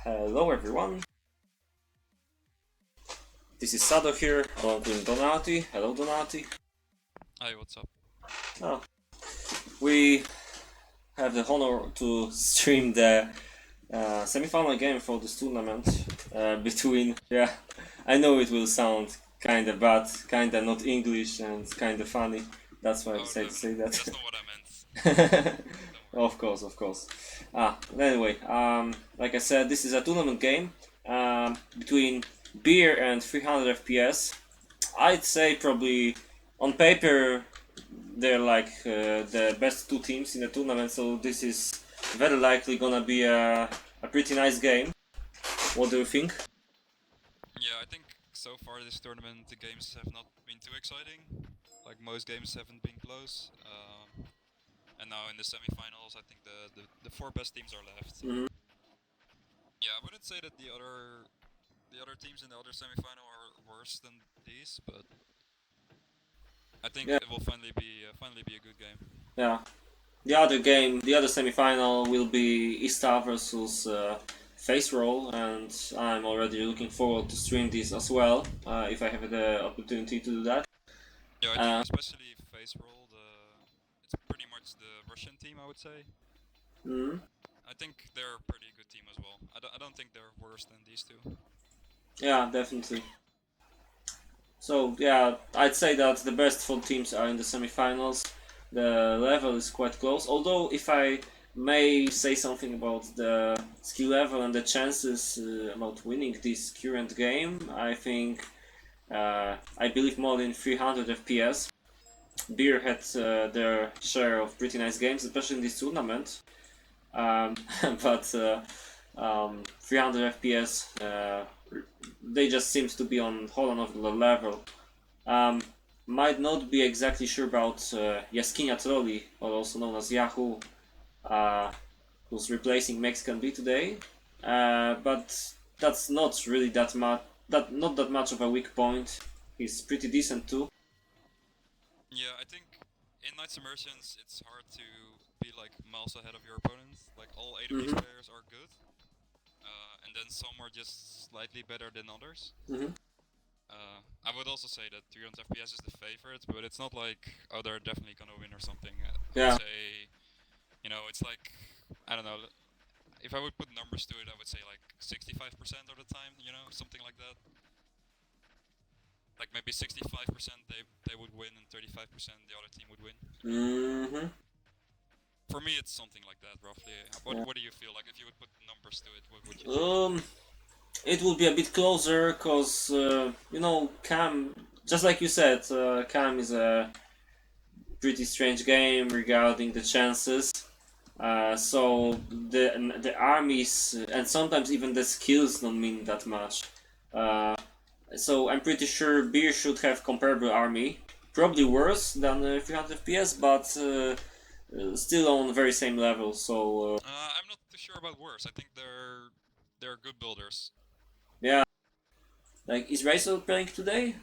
Hello everyone, this is Sado here, along with Donati. Hello Donati. Hi, what's up? Oh, we have the honor to stream the semi-final game for this tournament between, yeah, I know it will sound kinda bad, kinda not English and kinda funny, that's why I Oh, decided to say that. that's not what I meant. Don't worry. Of course. Anyway, like I said, this is a tournament game between beer and 300 FPS. I'd say probably on paper they're like the best two teams in the tournament, so this is very likely gonna be a pretty nice game. What do you think? Yeah, I think so far this tournament the games have not been too exciting. Like most games haven't been close. And now in the semifinals, I think the four best teams are left. Mhm. Yeah, I wouldn't say that the other teams in the other semifinal are worse than these, but I think Yeah, it will finally be a good game. yeah. The other semi-final will be Ista versus Face Roll, and I'm already looking forward to stream this as well if I have the opportunity to do that. Yeah, I think Uh, especially face roll, it's pretty much the Russian team, I would say. mhm. I think they're a pretty good team as well. I don't think they're worse than these two. Yeah, definitely. So yeah, I'd say that the best four teams are in the semifinals. The level is quite close. Although, if I may say something about the skill level and the chances about winning this current game, I think I believe more than 300 FPS. Beer had their share of pretty nice games, especially in this tournament. Um, but 300 FPS, they just seems to be on whole another level. Um, might not be exactly sure about Jaskinia Trolli, or also known as Yahoo, uh, who's replacing Mexican B today. But that's not really that much. That not that much of a weak point. He's pretty decent too. Yeah, I think in Night Submersions it's hard to be like miles ahead of your opponents. Like all eight of these Mm-hmm. players are good, and then some are just slightly better than others. Mm-hmm. I would also say that 300 FPS is the favorite, but it's not like oh they're definitely gonna win or something. I would Yeah. say it's like I don't know. If I would put numbers to it, I would say like 65% of the time, something like that. Like maybe 65% they would win and 35% the other team would win. Mm-hmm. For me, it's something like that roughly. What Yeah. what do you feel like if you would put numbers to it? What would you think? It will be a bit closer because Cam, just like you said, Cam is a pretty strange game regarding the chances. So the armies and sometimes even the skills don't mean that much. Uh, so I'm pretty sure Beer should have comparable army, probably worse than 300 FPS, but still on very same level. So I'm not too sure about worse. I think they're good builders. yeah, like is Razor playing today?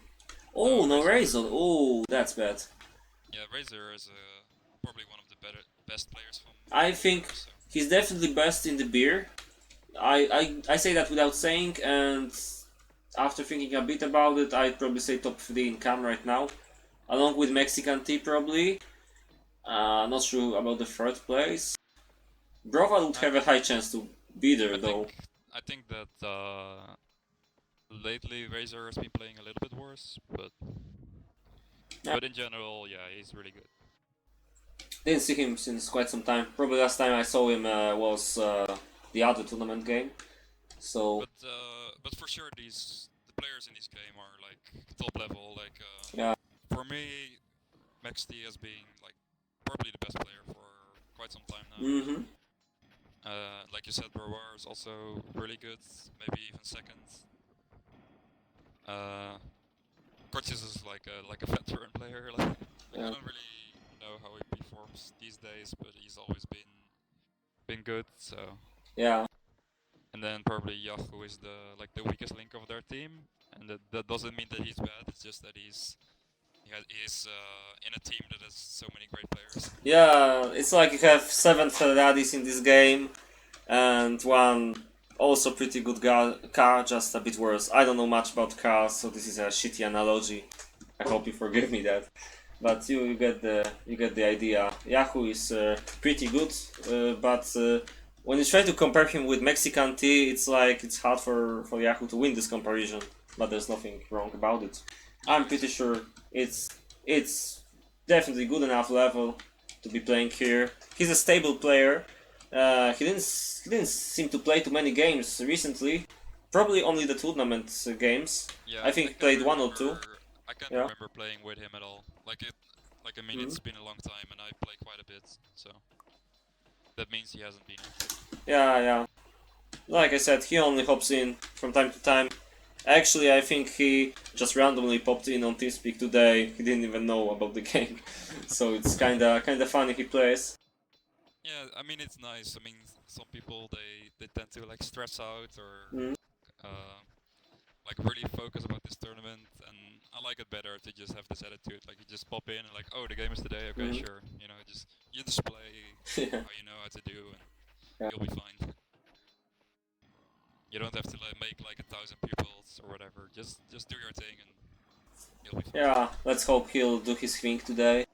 Oh No, no, Razor. Razor. Oh, that's bad. Yeah, Razor is probably one of the best players I from think beer. So he's definitely best in the beer. I say that without saying, and after thinking a bit about it, I'd probably say top 3 in Cam right now, along with Mexican T probably. Not sure about the third place. Brova would I have a high chance to be I there think though. I think that lately Razor has been playing a little bit worse, but Yeah, but in general, yeah, he's really good. didn't see him since quite some time. Probably last time I saw him was the other tournament game. So But for sure, the players in this game are like top level. Like yeah. for me, Max T has been like probably the best player for quite some time now. Mm-hmm. Like you said, Brouwer is also really good, maybe even second. Uh, Cortes is like a veteran player. Like I Yeah. don't really know how he performs these days, but he's always been good. So Yeah. and then probably Yahoo is the weakest link of their team, and that doesn't mean that he's bad. It's just that he's in a team that has so many great players. Yeah. It's like you have 7 Ferraris in this game and one Also pretty good car, just a bit worse. I don't know much about cars, so this is a shitty analogy. I hope you forgive me that. But you get the idea. Yahoo is pretty good, but when you try to compare him with Mexican T, it's like it's hard for Yahoo to win this comparison. But there's nothing wrong about it. Yeah, I'm pretty sure it's definitely good enough level to be playing here. He's a stable player. He didn't seem to play too many games recently. Probably only the tournament games. yeah. I think he played one or two. I can't Yeah. remember playing with him at all. Like I mean, Mhm. it's been a long time, and I play quite a bit, so that means he hasn't been active. Yeah, yeah. Like I said, he only hops in from time to time. Actually, I think he just randomly popped in on TeamSpeak today. He didn't even know about the game, so it's kinda funny he plays. Yeah, I mean it's nice. I mean, some people they tend to like stress out or Mhm. uh, like really focus about this tournament, and I like it better to just have this attitude. Like you just pop in and like, oh, the game is today. Okay, Mhm. sure. You know, just you display Yeah. how you know how to do, and Yeah. you'll be fine. You don't have to like make like 1,000 pupils or whatever. Just do your thing, and you'll be fine. Yeah, let's hope he'll do his thing today,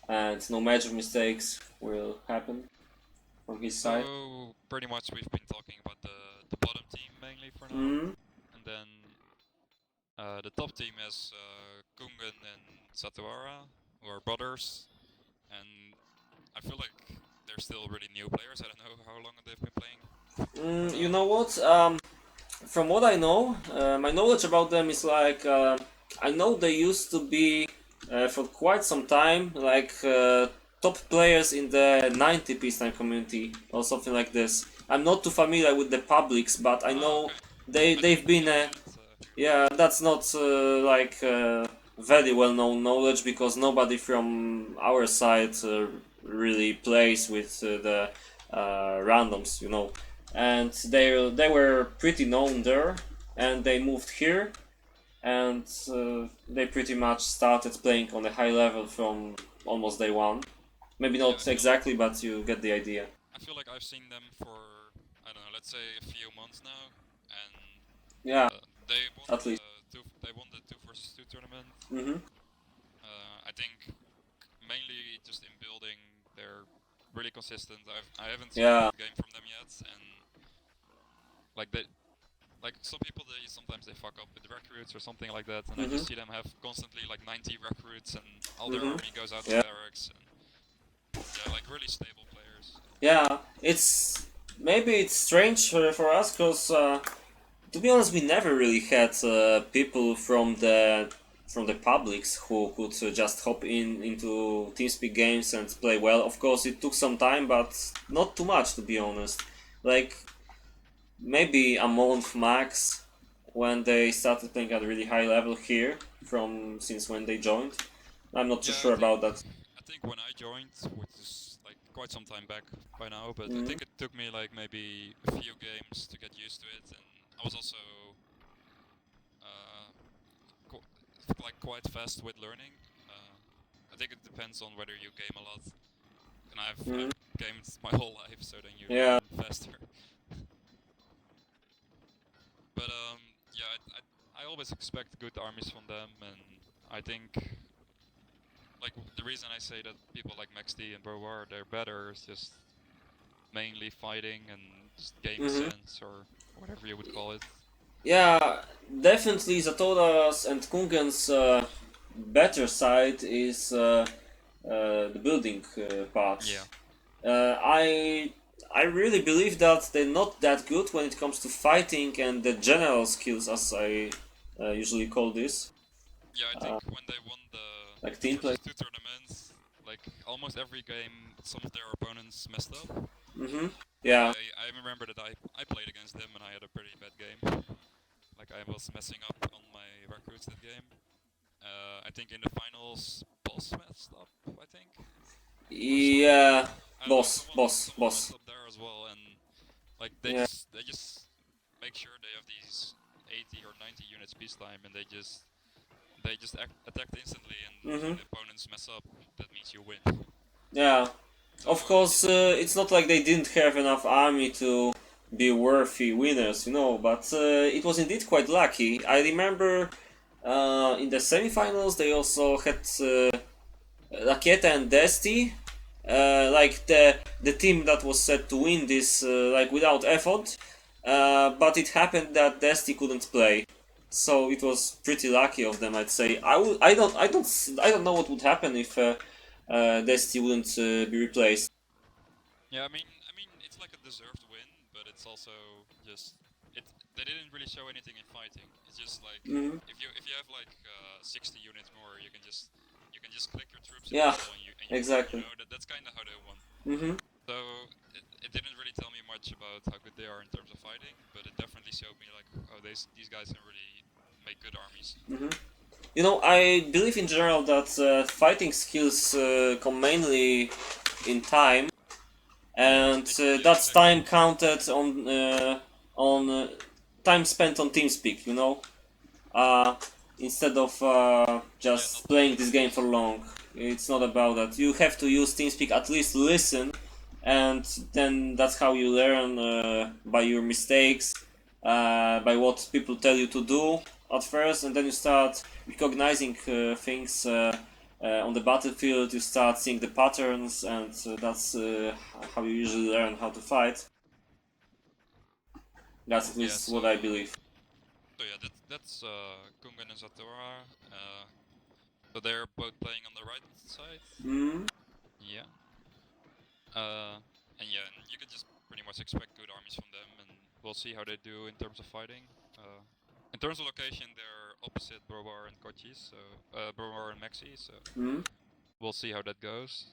and no major mistakes will happen from his side. So pretty much we've been talking about the bottom team mainly for now, Mm, and then the top team is Kungen and Satuara, who are brothers, and I feel like they're still really new players. I don't know how long they've been playing for you now. know what? From what I know, my knowledge about them is like I know they used to be for quite some time like top players in the 90 peacetime community or something like this. I'm not too familiar with the publics, but I Oh, know okay. I they've didn't been know that. yeah, that's not very well known knowledge because nobody from our side really plays with the randoms, you know. And they were pretty known there, and they moved here, and they pretty much started playing on a high level from almost day one. Maybe Yeah, not exactly, but you get the idea. I feel like I've seen them for I don't know, let's say a few months now, and Yeah, they won at the least. they won the 2 versus 2 tournament. Mm-hmm. I think mainly just in building, they're really consistent. I haven't seen a Yeah. bad game from them yet, and like they like some people sometimes they fuck up with recruits or something like that, and I Mm-hmm. just see them have constantly like 90 recruits, and all their Mm-hmm. army goes out to Yeah. barracks, and yeah, like really stable players. Yeah, it's maybe it's strange for us because to be honest, we never really had people from the publics who could just hop in into TeamSpeak games and play well. Of course, it took some time, but not too much to be honest. Like maybe a month max when they started playing at a really high level here from since when they joined. I'm not too Yeah, sure about that. I think when I joined, which is like quite some time back by now, but I Mm-hmm. think it took me like maybe a few games to get used to it, and I was also uh, qu- like quite fast with learning. I think it depends on whether you game a lot, and Mm-hmm. I've gamed my whole life, so then you Yeah. learn faster. But yeah, I always expect good armies from them, and I think like the reason I say that people like MaxD and Browar they're better is just mainly fighting and just game Mm-hmm. sense or whatever you would call it. Yeah, definitely Zatora's and Kungen's better side is the building part. Yeah. I really believe that they're not that good when it comes to fighting and the general skills, as I usually call this, Yeah, I think when they won the like two team play. versus two tournaments, like almost every game, some of their opponents messed up, Mm-hmm. and Yeah. I remember that I played against them and I had a pretty bad game. Like I was messing up on my recruits that game. I think in the finals, Boss messed up. I think or someone. Yeah. I don't know. Boss. Someone Boss. someone messed Boss. up there as well, and like Yeah. they just make sure they have these 80 or 90 units peacetime, and they just attacked instantly, and Mm-hmm. when the opponents mess up, that means you win. Yeah. So Of course, it's not like they didn't have enough army to be worthy winners, you know. But it was indeed quite lucky. I remember in the semifinals they also had Rakieta and Desti, like the team that was set to win this, like without effort. But it happened that Desti couldn't play, so it was pretty lucky of them, I'd say. I don't know what would happen if Desti wouldn't be replaced. Yeah, I mean, it's like a deserved win, but it's also just it. They didn't really show anything in fighting. It's just like Hmm. if you have like 60 units more, you can just click your troops in the Yeah, middle and you win. You exactly. know that's kind of how they won. Hmm. So it didn't really tell me much about how good they are in terms of fighting, but it definitely showed me like oh these guys can really make good armies. Hmm. You know, I believe in general that fighting skills come mainly in time, Yeah, and yeah, that's exactly. time counted on time spent on TeamSpeak. You know, uh, instead of Yeah, just not playing playing this game for games. long. It's not about that. You have to use TeamSpeak, at least listen, and then that's how you learn by your mistakes, by what people tell you to do at first, and then you start recognizing things on the battlefield. You start seeing the patterns, and that's how you usually learn how to fight. That's at Yeah, least so what I believe. yeah, that's Kungan and Zatora. So they're both playing on the right side. Mm, Yeah. Uh, and yeah, and you can just pretty much expect good armies from them, and we'll see how they do in terms of fighting. In terms of location, they're opposite Brobar and Kochis, so Brobar and Maxi. So mm, we'll see how that goes.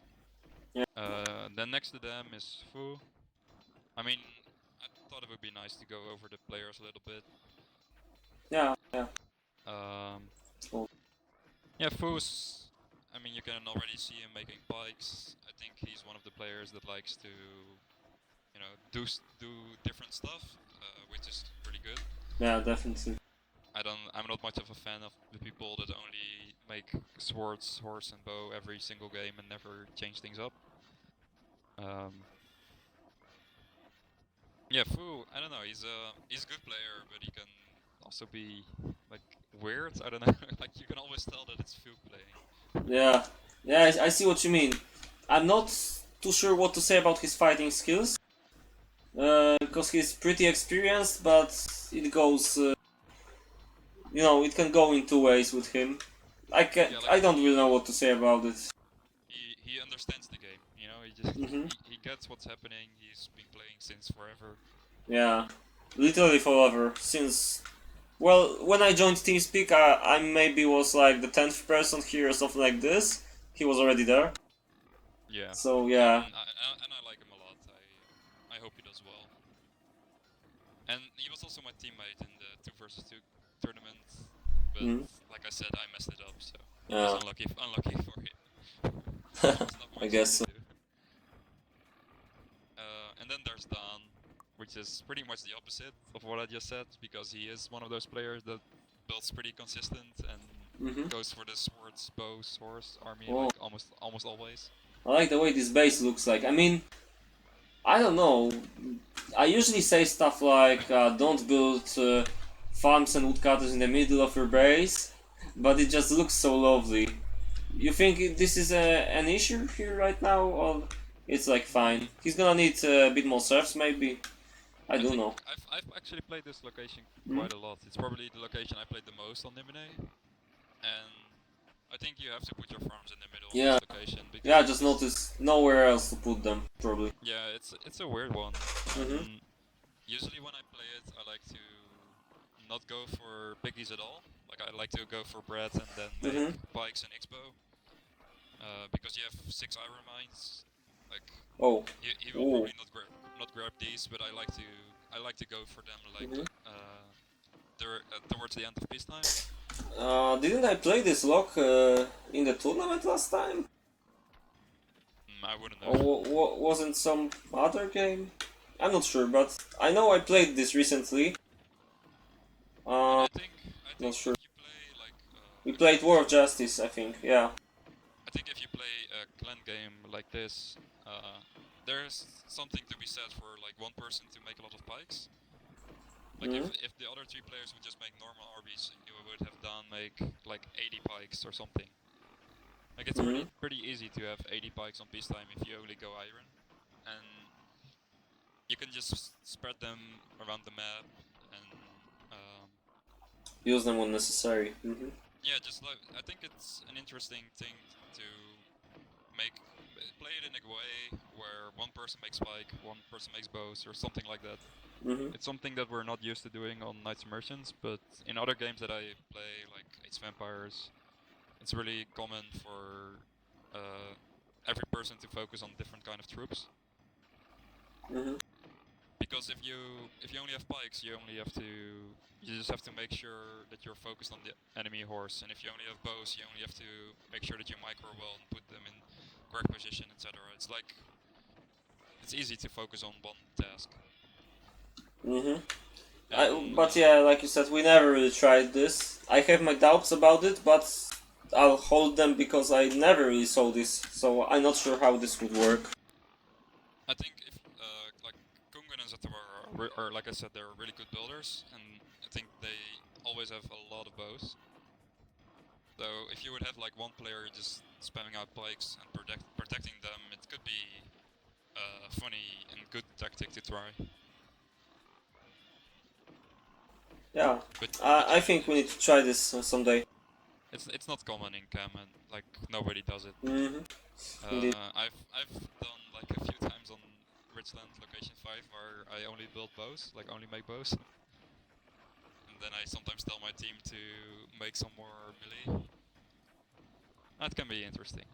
yeah, Then next to them is Fu. I mean, I thought it would be nice to go over the players a little bit. yeah, yeah. Um, Cool. yeah, Fu's. I mean, you can already see him making pikes. I think he's one of the players that likes to do different stuff, which is pretty good. Yeah, definitely. I'm not much of a fan of the people that only make swords, horse, and bow every single game and never change things up. Um, yeah, Fu. I don't know. He's a good player, but he can also be like weird. I don't know. Like you can always tell that it's Fu playing. Yeah, yeah, I see what you mean. I'm not too sure what to say about his fighting skills, because he's pretty experienced, but it goes, you know, it can go in two ways with him. Yeah, like I don't really know what to say about it. he understands the game. He just Hmm. he gets what's happening. He's been playing since forever. Yeah, literally forever since. Well, when I joined TeamSpeak, I maybe was like the 10th person here or something like this. He was already there, Yeah, so and yeah. I like him a lot. I hope he does well. And he was also my teammate in the two versus two tournament, but Mm, like I said, I messed it up, so it was yeah, unlucky for him. There's not I much he guess can so. do. And then there's Dan, which is pretty much the opposite of what I just said, because he is one of those players that builds pretty consistent and Hmm. goes for the swords, bows, horse army Oh, like almost always. I like the way this base looks like. I mean, I don't know. I usually say stuff like don't build farms and woodcutters in the middle of your base, but it just looks so lovely. You think this is an issue here right now, or it's like fine? Mm, He's gonna need a bit more serfs, maybe. I I don't think know. I've actually played this location Mm? quite a lot. It's probably the location I played the most on Nimine, and I think you have to put your farms in the middle on Yeah, this location because yeah. I it's just just noticed nowhere else to put them, probably. yeah, it's a weird one. Hmm. And usually when I play it, I like to not go for piggies at all. Like I like to go for bread and then make Hmm. pikes and Expo, because you have 6 iron mines. Like Oh, he will ooh. probably not grab these, but I like to go for them like Hmm. towards the end of peacetime. Didn't I play this lock in the tournament last time? I wouldn't Or know. wasn't some other game? I'm not sure, but I know I played this recently. And Uh, I think not sure. if you play like We a played clan War of game, Justice, I think. Yeah. I think if you play a clan game like this, uh, there's something to be said for like one person to make a lot of pikes. Like Mhm. if the other 3 players would just make normal RBs, you would have done like 80 pikes or something. Like it's Mhm. pretty easy to have 80 pikes on peacetime if you only go iron, and you can just spread them around the map and Use them when necessary. yeah, just like I think it's an interesting thing to make play it in a way where one person makes spike, one person makes bows, or something like that. Mhm. It's something that we're not used to doing on Knights and Merchants, but in other games that I play, like Age of Vampires, it's really common for every person to focus on different kind of troops. Mhm. Because if you only have pikes, you just have to make sure that you're focused on the enemy horse, and if you only have bows, you only have to make sure that you micro well and put them in correct position, etc. It's easy to focus on one task. Mhm. And But yeah, like you said, we never really tried this. I have my doubts about it, but I'll hold them because I never really saw this, so I'm not sure how this would work. I think if like Kungun and Zatora are, like I said, they're really good builders, and I think they always have a lot of bows. So if you would have like one player just spamming out pikes and protecting them, it could be a funny and good tactic to try. Yeah, But I yeah, think we need to try this someday. it's not common in Cam, and like nobody does it. Mhm. Indeed. I've done like a few times on Richland Location 5 where I only build bows, like only make bows. And then I sometimes tell my team to make some more melee. That can be interesting.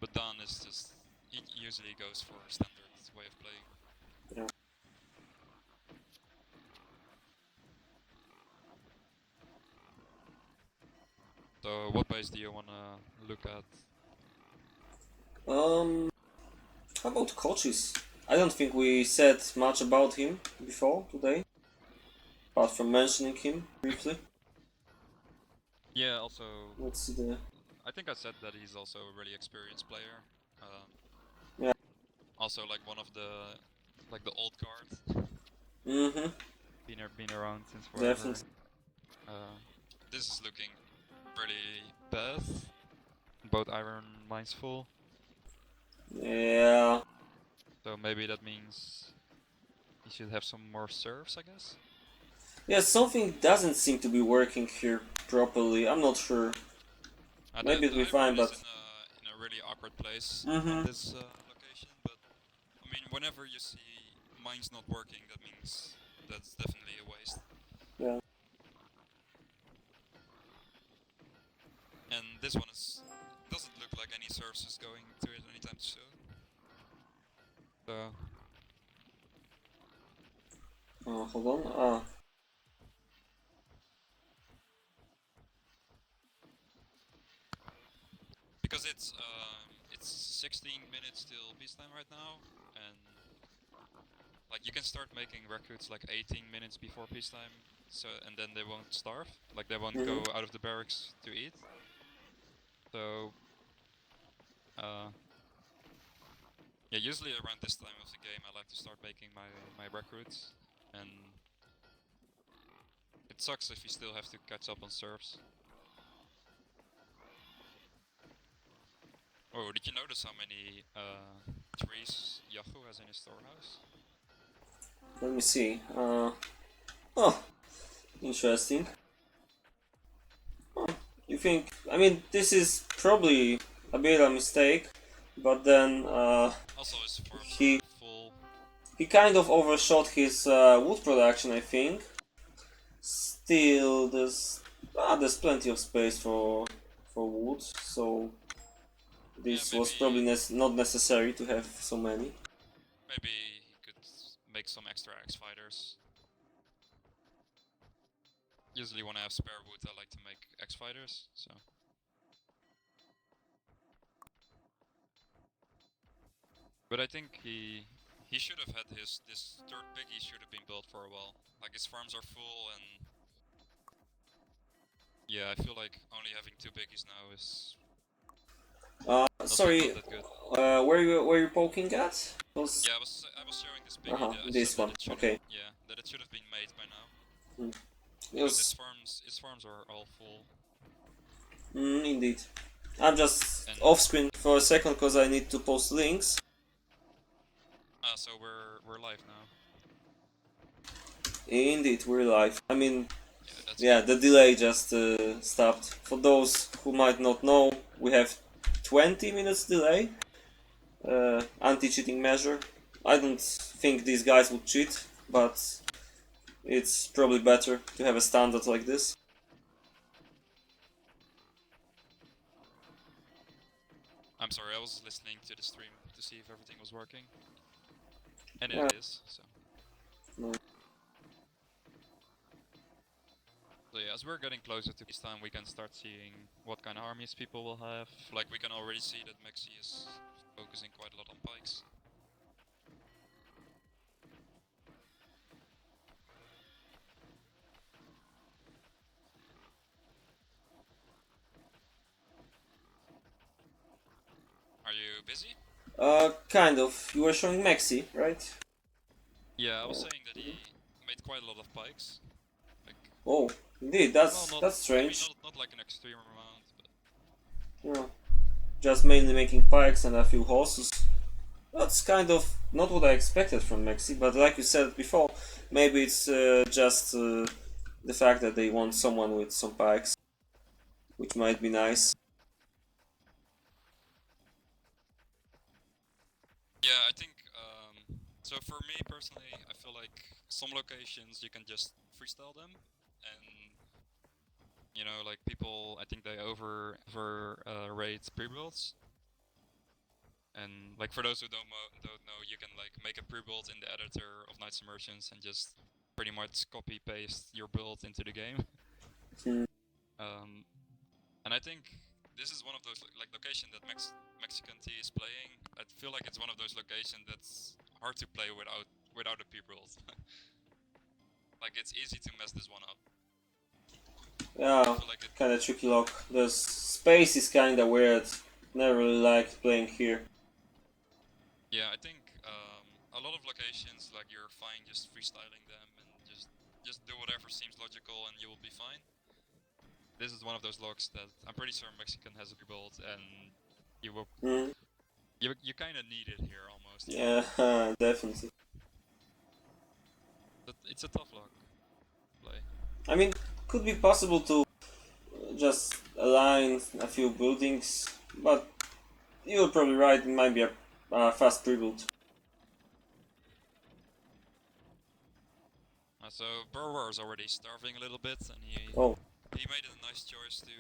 But Dan is just, he usually goes for standard way of playing. Yeah. So what base do you wanna look at? How about coaches? I don't think we said much about him before today, apart from mentioning him briefly. Yeah, also, Let's see the. I think I said that he's also a really experienced player. Um, Yeah. also like one of the old guard, Mhm. been around since forever. Definitely. Uh, this is looking pretty bad. Both iron mines full, Yeah. so maybe that means he should have some more serves, I guess. Yeah. Something doesn't seem to be working here properly. I'm not sure. Maybe The it'll be iron fine, is but. in a really awkward place on Mhm. this location, but I mean, whenever you see mines not working, that means that's definitely a waste. Yeah. And this one doesn't look like any serves is going to it anytime soon. So Hold on. Ah. because it's 16 minutes till peacetime right now, and like you can start making recruits like 18 minutes before peacetime, so and then they won't starve, like they won't Mhm. go out of the barracks to eat. So uh, yeah, usually around this time of the game, I like to start making my recruits, and it sucks if you still have to catch up on serves. Oh, did you notice how many trees Yahoo has in his storehouse? Let me see. Oh, interesting. You think? I mean, this is probably a bit of a mistake, but then Also, his farms he are full. he kind of overshot his wood production. I think. Still, there's plenty of space for wood, so Yeah, this was probably not necessary to have so many. maybe he could make some extra X fighters. Usually, when I have spare wood, I like to make X fighters. So, but I think he should have had this third piggy should have been built for a while. Like his farms are full, and yeah, I feel like only having two piggies now is Also Sorry, not that good. where you poking at? Was Yeah, I was showing this piggy that I said this that one. it should Okay. yeah that it should have been made by now Mm. It because its was farms are all full. indeed. I'm just And off screen for a second because I need to post links. so we're live now. Indeed, we're live. I mean, Yeah, that's yeah, good. the delay just stopped. For those who might not know, we have 20 minutes delay. Anti-cheating measure. I don't think these guys would cheat, but it's probably better to have a standard like this. I'm sorry, I was listening to the stream to see if everything was working, and Yeah. it is. So. No. So yeah, as we're getting closer to peacetime, we can start seeing what kind of armies people will have. Like we can already see that Mexi is focusing quite a lot on pikes. Are you busy? Kind of. You were showing Maxi, right? Yeah, I was saying that he made quite a lot of pikes. Like, Oh, indeed. well, not That's I mean strange. not like an extreme amount, but Yeah. Just mainly making pikes and a few horses. That's kind of not what I expected from Maxi, but like you said before, maybe it's just the fact that they want someone with some pikes, which might be nice. yeah, I think so. For me personally, I feel like some locations you can just freestyle them, and like people, I think they over rate pre-builds. And like for those who don't know, you can like make a pre-build in the editor of Night Submersions and just pretty much copy paste your build into the game. Hmm. Um, and I think this is one of those like location that Mexican T is playing. I feel like it's one of those locations that's hard to play without a pre-build. Like it's easy to mess this one up. I Yeah, feel like it. kind of tricky lock. The space is kind of weird. Never really liked playing here. Yeah, I think a lot of locations like you're fine just freestyling them and just do whatever seems logical and you will be fine. This is one of those locks that I'm pretty sure Mexican has rebuilt, and you will Mm. you kind of need it here almost. Yeah, definitely. But it's a tough lock play. I mean, could be possible to just align a few buildings, but you're probably right. It might be a fast pre-build. So Burrower is already starving a little bit, and Oh, he made a nice choice to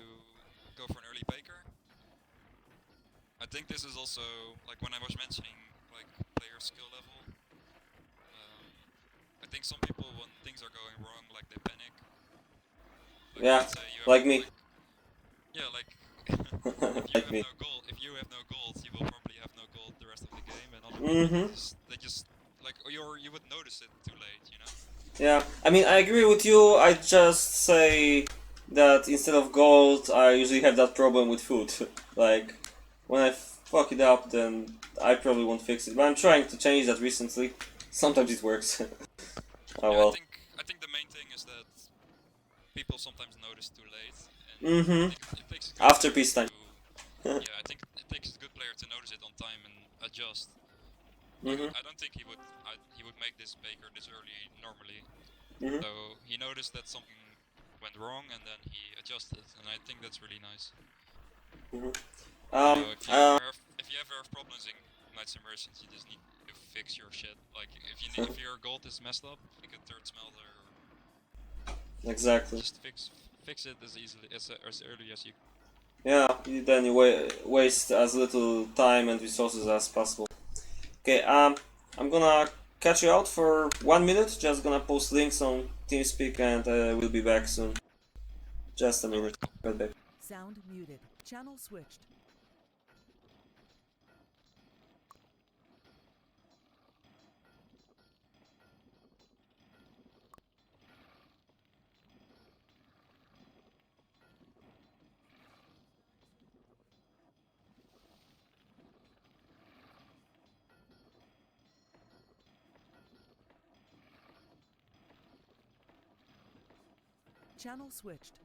go for an early baker. I think this is also like when I was mentioning like player skill level. I think some people when things are going wrong, like they panic. Like yeah, let's say you have like me. like yeah like Like me. if you have no gold, you will probably have no gold the rest of the game, and other people Mm-hmm. they just like you would notice it too late, you know. Yeah, I mean, I agree with you. I just say that instead of gold, I usually have that problem with food. Like, when I fuck it up, then I probably won't fix it. But I'm trying to change that recently. Sometimes it works. Oh Yeah, well. I think the main thing is that people sometimes notice too late, and I Mm-hmm. think it takes a good After player to peacetime. yeah, I think it takes a good player to notice it on time and adjust. Like Mm-hmm. I don't think he would make this baker this early normally. Mm-hmm. So he noticed that something went wrong and then he adjusted, and I think that's really nice. Mm-hmm. You Um, know, uh, if you ever have problems in Night Submersions, you just need to fix your shit. Like if your gold is messed up, you can third smelter or exactly. just fix it as easily as early as you. Yeah, then you waste as little time and resources as possible. Okay, I'm gonna catch you out for 1 minute. Just gonna post links on TeamSpeak and we'll be back soon. Just a All right, minute. cool. Right back. Sound muted. Channel switched. Channel switched.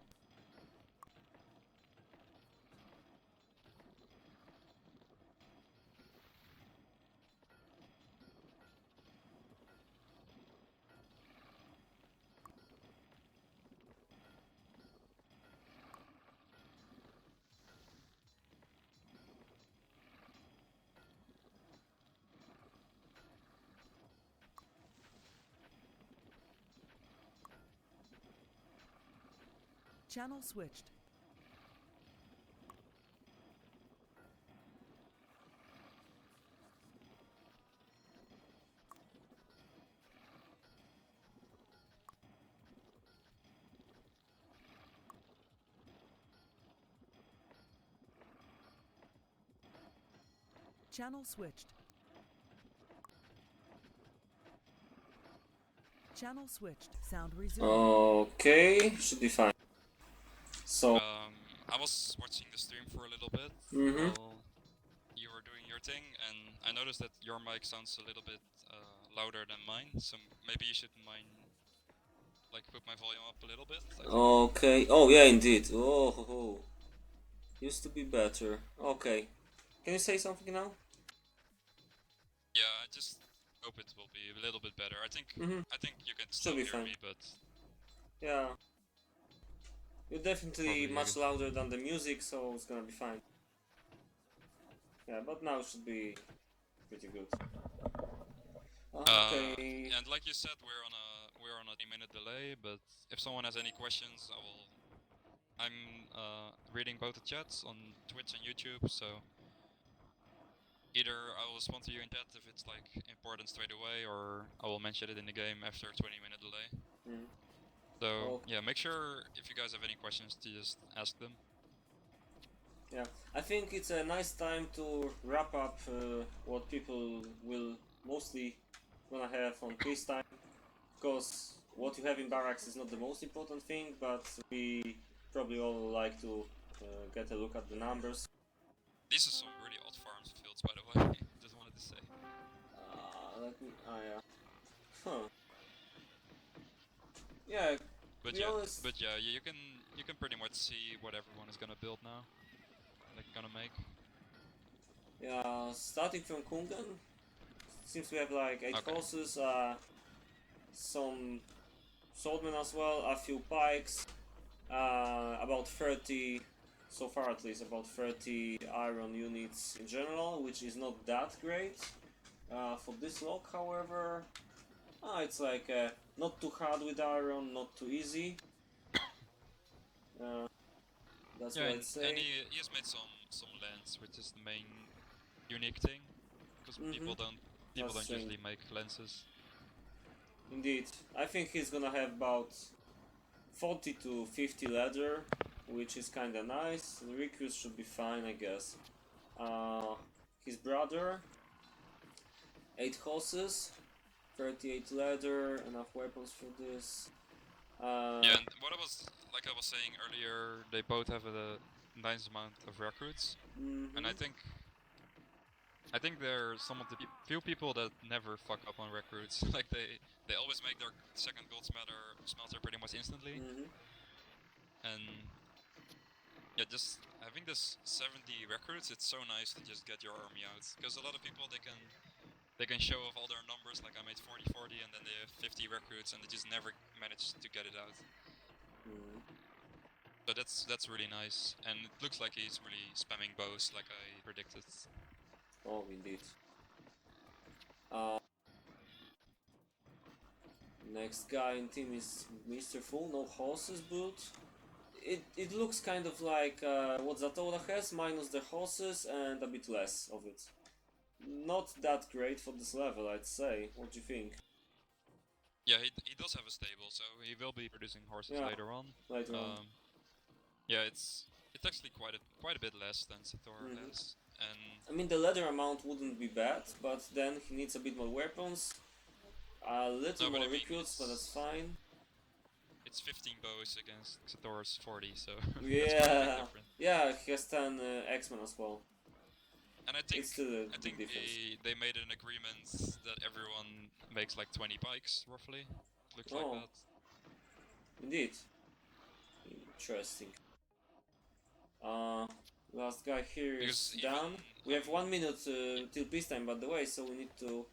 Channel switched. Channel switched. Channel switched. Sound resumed. Okay, should be fine. So, I was watching the stream for a little bit Mhm. while you were doing your thing, and I noticed that your mic sounds a little bit louder than mine. So maybe you should mind, like, put my volume up a little bit. I think. okay. Oh yeah, indeed. Oh, ho, ho. Used to be better. Okay. Can you say something now? Yeah, I just hope it will be a little bit better. I think Mhm. you can Should still be hear fine. me, but Yeah. You're definitely probably much louder than the music, so it's gonna be fine. Yeah, but now it should be pretty good. Okay. and like you said, we're on a 3-minute delay. But if someone has any questions, I'm reading both the chats on Twitch and YouTube, so either I will respond to you in chat if it's like important straight away, or I will mention it in the game after a 20-minute delay. Mm. So Oh. yeah, make sure if you guys have any questions to just ask them. Yeah, I think it's a nice time to wrap up what people will mostly gonna have on quiz time, because what you have in barracks is not the most important thing, but we probably all like to get a look at the numbers. These are some really odd farms fields, by the way. Just wanted to say. Let me. Yeah. Huh. Yeah. To be honest. But yeah, you can pretty much see what everyone is gonna build now, like gonna make. Yeah. Starting from Kungan, seems we have like 8 Okay. horses, some swordmen as well, a few pikes, about 30, so far at least, about 30 iron units in general, which is not that great. For this lock, however, it's like not too hard with iron, not too easy. Uh, that's Yeah, what I'd and say. he has made some lens, which is the main unique thing, because Mm-hmm. people That's don't usually make lenses. indeed. I think he's gonna have about 40 to 50 leather, which is kinda nice. The recruits should be fine, I guess. His brother, 8 horses, 38 leather, enough weapons for this. Yeah, and what I was saying earlier, they both have a nice amount of recruits, and Mhm. I think there are some of the few people that never fuck up on recruits. Like they always make their second gold smelter pretty much instantly, Mhm. and yeah, just having this 70 recruits, it's so nice to just get your army out, because a lot of people they can show off all their numbers, like I made 40-40, and then they have 50 recruits, and they just never manage to get it out. Mhm. So that's really nice, and it looks like he's really spamming bows, like I predicted. Oh, indeed. Uh, Next guy in team is Mr. Full, no horses boot. It looks kind of like what Zatoda has, minus the horses and a bit less of it. Not that great for this level, I'd say. What do you think? Yeah, he does have a stable, so he will be producing horses Yeah, later on. later on. Yeah, it's actually quite a bit less than Sator Mhm. has, and I mean, the leather amount wouldn't be bad, but then he needs a bit more weapons, a little no, but more I mean recruits, but that's fine. it's 15 bows against Sator's 40, so that's quite a big Yeah, difference. yeah, he has 10 X-Men as well. And It's still a I big think difference. they made an agreement that everyone makes like 20 pikes roughly. Looks like Oh, that. indeed. Interesting. Last guy here is Because down. even We have 1 minute till peacetime, by the way, so we need to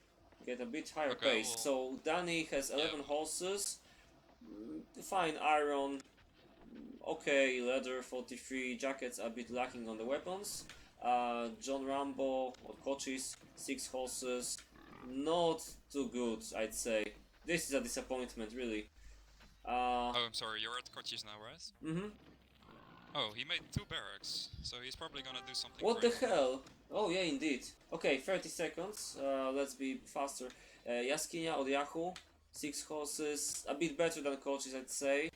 get a bit higher Okay, pace. well- So Danny has 11 Yeah. horses. Fine iron. Okay, leather 43. Jackets a bit lacking on the weapons. John Rambo or Cochise 6 horses. Not too good, I'd say. This is a disappointment, really. Oh, I'm sorry, you're at Kochi's now, right? Mm-hmm. Oh, he made 2 barracks, so he's probably gonna do something What the crazy. hell? Oh yeah, indeed. Okay, 30 seconds. Let's be faster. Jaskinia od Yahoo, 6 horses, a bit better than coaches, I'd say.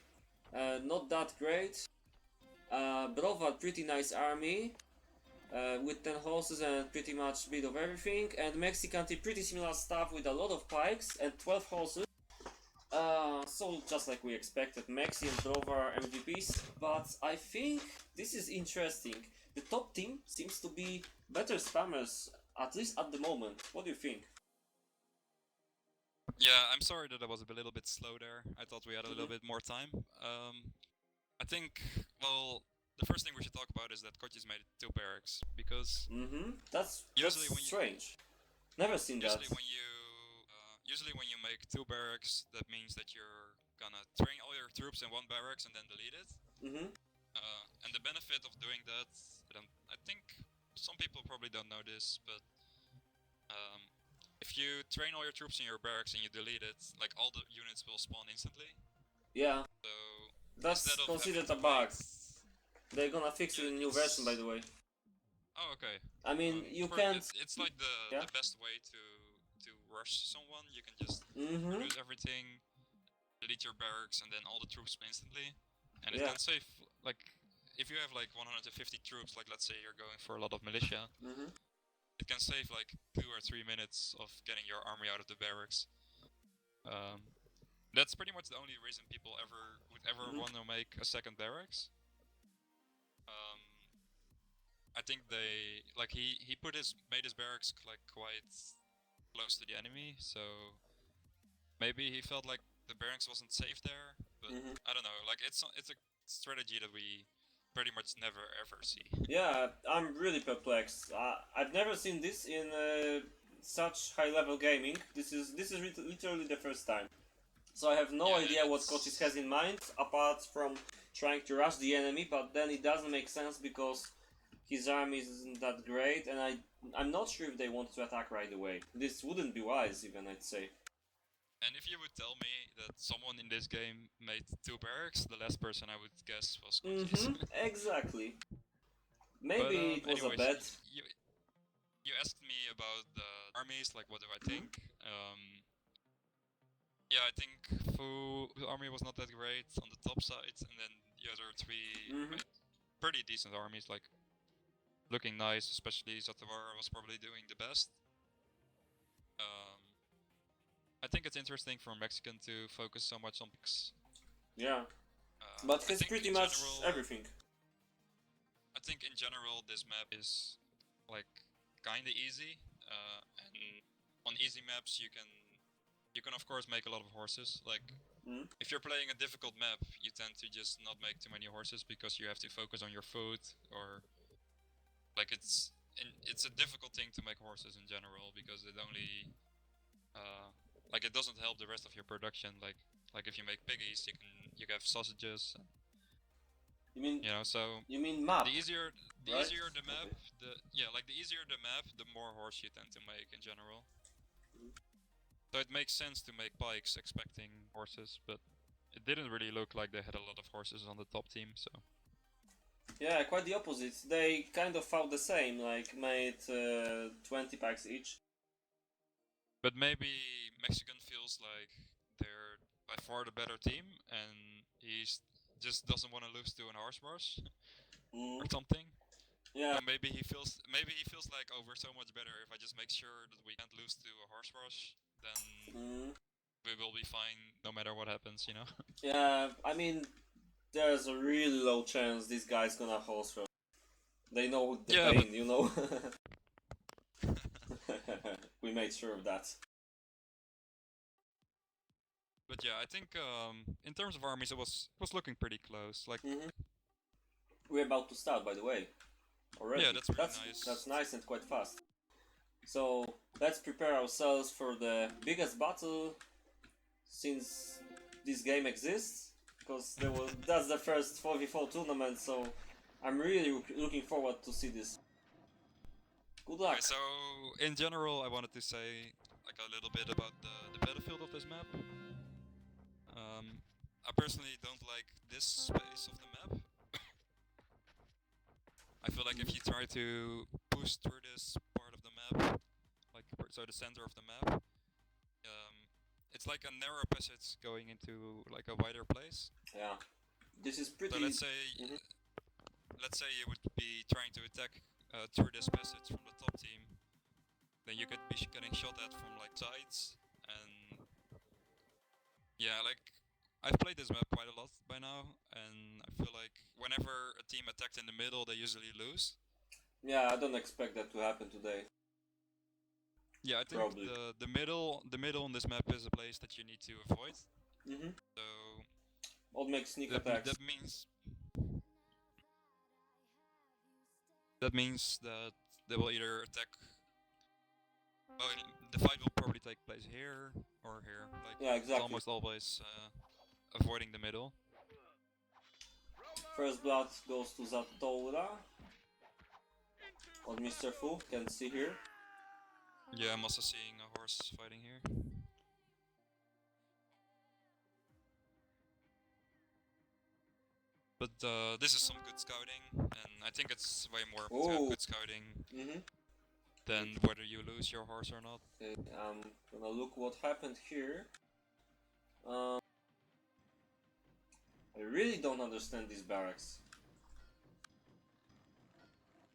Not that great. Broward, pretty nice army. With 10 horses and pretty much bit of everything. And Mexican team, pretty similar stuff with a lot of pikes and 12 horses. So just like we expected, Maxi and Drover MVPs, but I think this is interesting. The top team seems to be better spammers, at least at the moment. What do you think? Yeah, I'm sorry that I was a little bit slow there. I thought we had a little bit more time. I think, well, the first thing we should talk about is that Kochi's made 2 barracks, because That's Usually when you- strange. Never seen that. usually when you make 2 barracks, that means that you're gonna train all your troops in 1 barracks and then delete it. And the benefit of doing that, I think some people probably don't know this, but if you train all your troops in your barracks and you delete it, like all the units will spawn instantly. Yeah, So that's instead of considered a having to bug. wait- They're gonna fix it in a new version, by the way. Oh, okay. I mean, you can't. It's like Yeah. the best way to rush someone. You can just Mm-hmm. lose everything, delete your barracks, and then all the troops instantly. And it Yeah. can save, like, if you have like 150 troops, like let's say you're going for a lot of militia, Mm-hmm. it can save like 2 or 3 minutes of getting your army out of the barracks. That's pretty much the only reason people would ever Mhm. want to make a second barracks. I think they he made his barracks like quite close to the enemy, so maybe he felt like the barracks wasn't safe there. But Mhm. I don't know. Like it's a strategy that we pretty much never ever see. Yeah, I'm really perplexed. I've never seen this in such high-level gaming. This is literally the first time. So I have no Yeah, idea and what it's- Kochis has in mind, apart from trying to rush the enemy. But then it doesn't make sense because his army isn't that great, and I'm not sure if they want to attack right away. This wouldn't be wise, even I'd say. And if you would tell me that someone in this game made 2 barracks, the last person I would guess was Kochis. Exactly. Maybe it was anyways, a bet. You asked me about the armies, like what do I think? Yeah, I think Fu's army was not that great on the top side, and then the other 3 made pretty decent armies, like looking nice, especially Zatawara was probably doing the best. I think it's interesting for a Mexican to focus so much on picks. Yeah, but I he's think pretty in much general- everything. I think in general this map is like kinda easy, and on easy maps you can of course make a lot of horses. Like if you're playing a difficult map, you tend to just not make too many horses because you have to focus on your food, or like it's a difficult thing to make horses in general because it only like it doesn't help the rest of your production. Like if you make piggies, you can have sausages. You mean So you mean map? the easier right? the map, the easier the map, the more horse you tend to make in general. So it makes sense to make bikes expecting horses, but it didn't really look like they had a lot of horses on the top team. So Yeah, quite the opposite. They kind of fought the same, like made 20 packs each. but maybe Mexican feels like they're by far the better team, and just doesn't want to lose to an horse rush or something. Yeah. So maybe he feels like, oh, we're so much better if I just make sure that we can't lose to a horse rush, then we will be fine no matter what happens. Yeah, I mean, there's a really low chance this guy's gonna horse rush. They know the Yeah, pain, you know? We made sure of that. But yeah, I think in terms of armies, it was looking pretty close. Like We're about to start, by the way. Already. Yeah, that's really nice. That's nice and quite fast. So let's prepare ourselves for the biggest battle since this game exists, because that's the first 4v4 tournament. So I'm really looking forward to see this. Good luck. Okay, so in general, I wanted to say like a little bit about the battlefield of this map. I personally don't like this space of the map. I feel like if you try to push through this part of the map, like so the center of the map, it's like a narrow passage going into like a wider place. Yeah, this is pretty. So let's say you would be trying to attack through this passage from the top team, then you could be getting shot at from like sides, and yeah, like I've played this map quite a lot by now, and I feel like whenever a team attacked in the middle, they usually lose. Yeah, I don't expect that to happen today. Yeah, I think Probably. the middle on this map is a place that you need to avoid. Mm-hmm. So All make sneak that, attacks. that means that they will either attack. Well, the fight will probably take place here or here. Like Yeah, exactly. it's almost always avoiding the middle. First blood goes to Zatora. Or Mr. Fu, can see here. Yeah, I'm also seeing a horse fighting here. But this is some good scouting, and I think it's way more to have good scouting than whether you lose your horse or not. Okay, I'm gonna look what happened here. I really don't understand these barracks.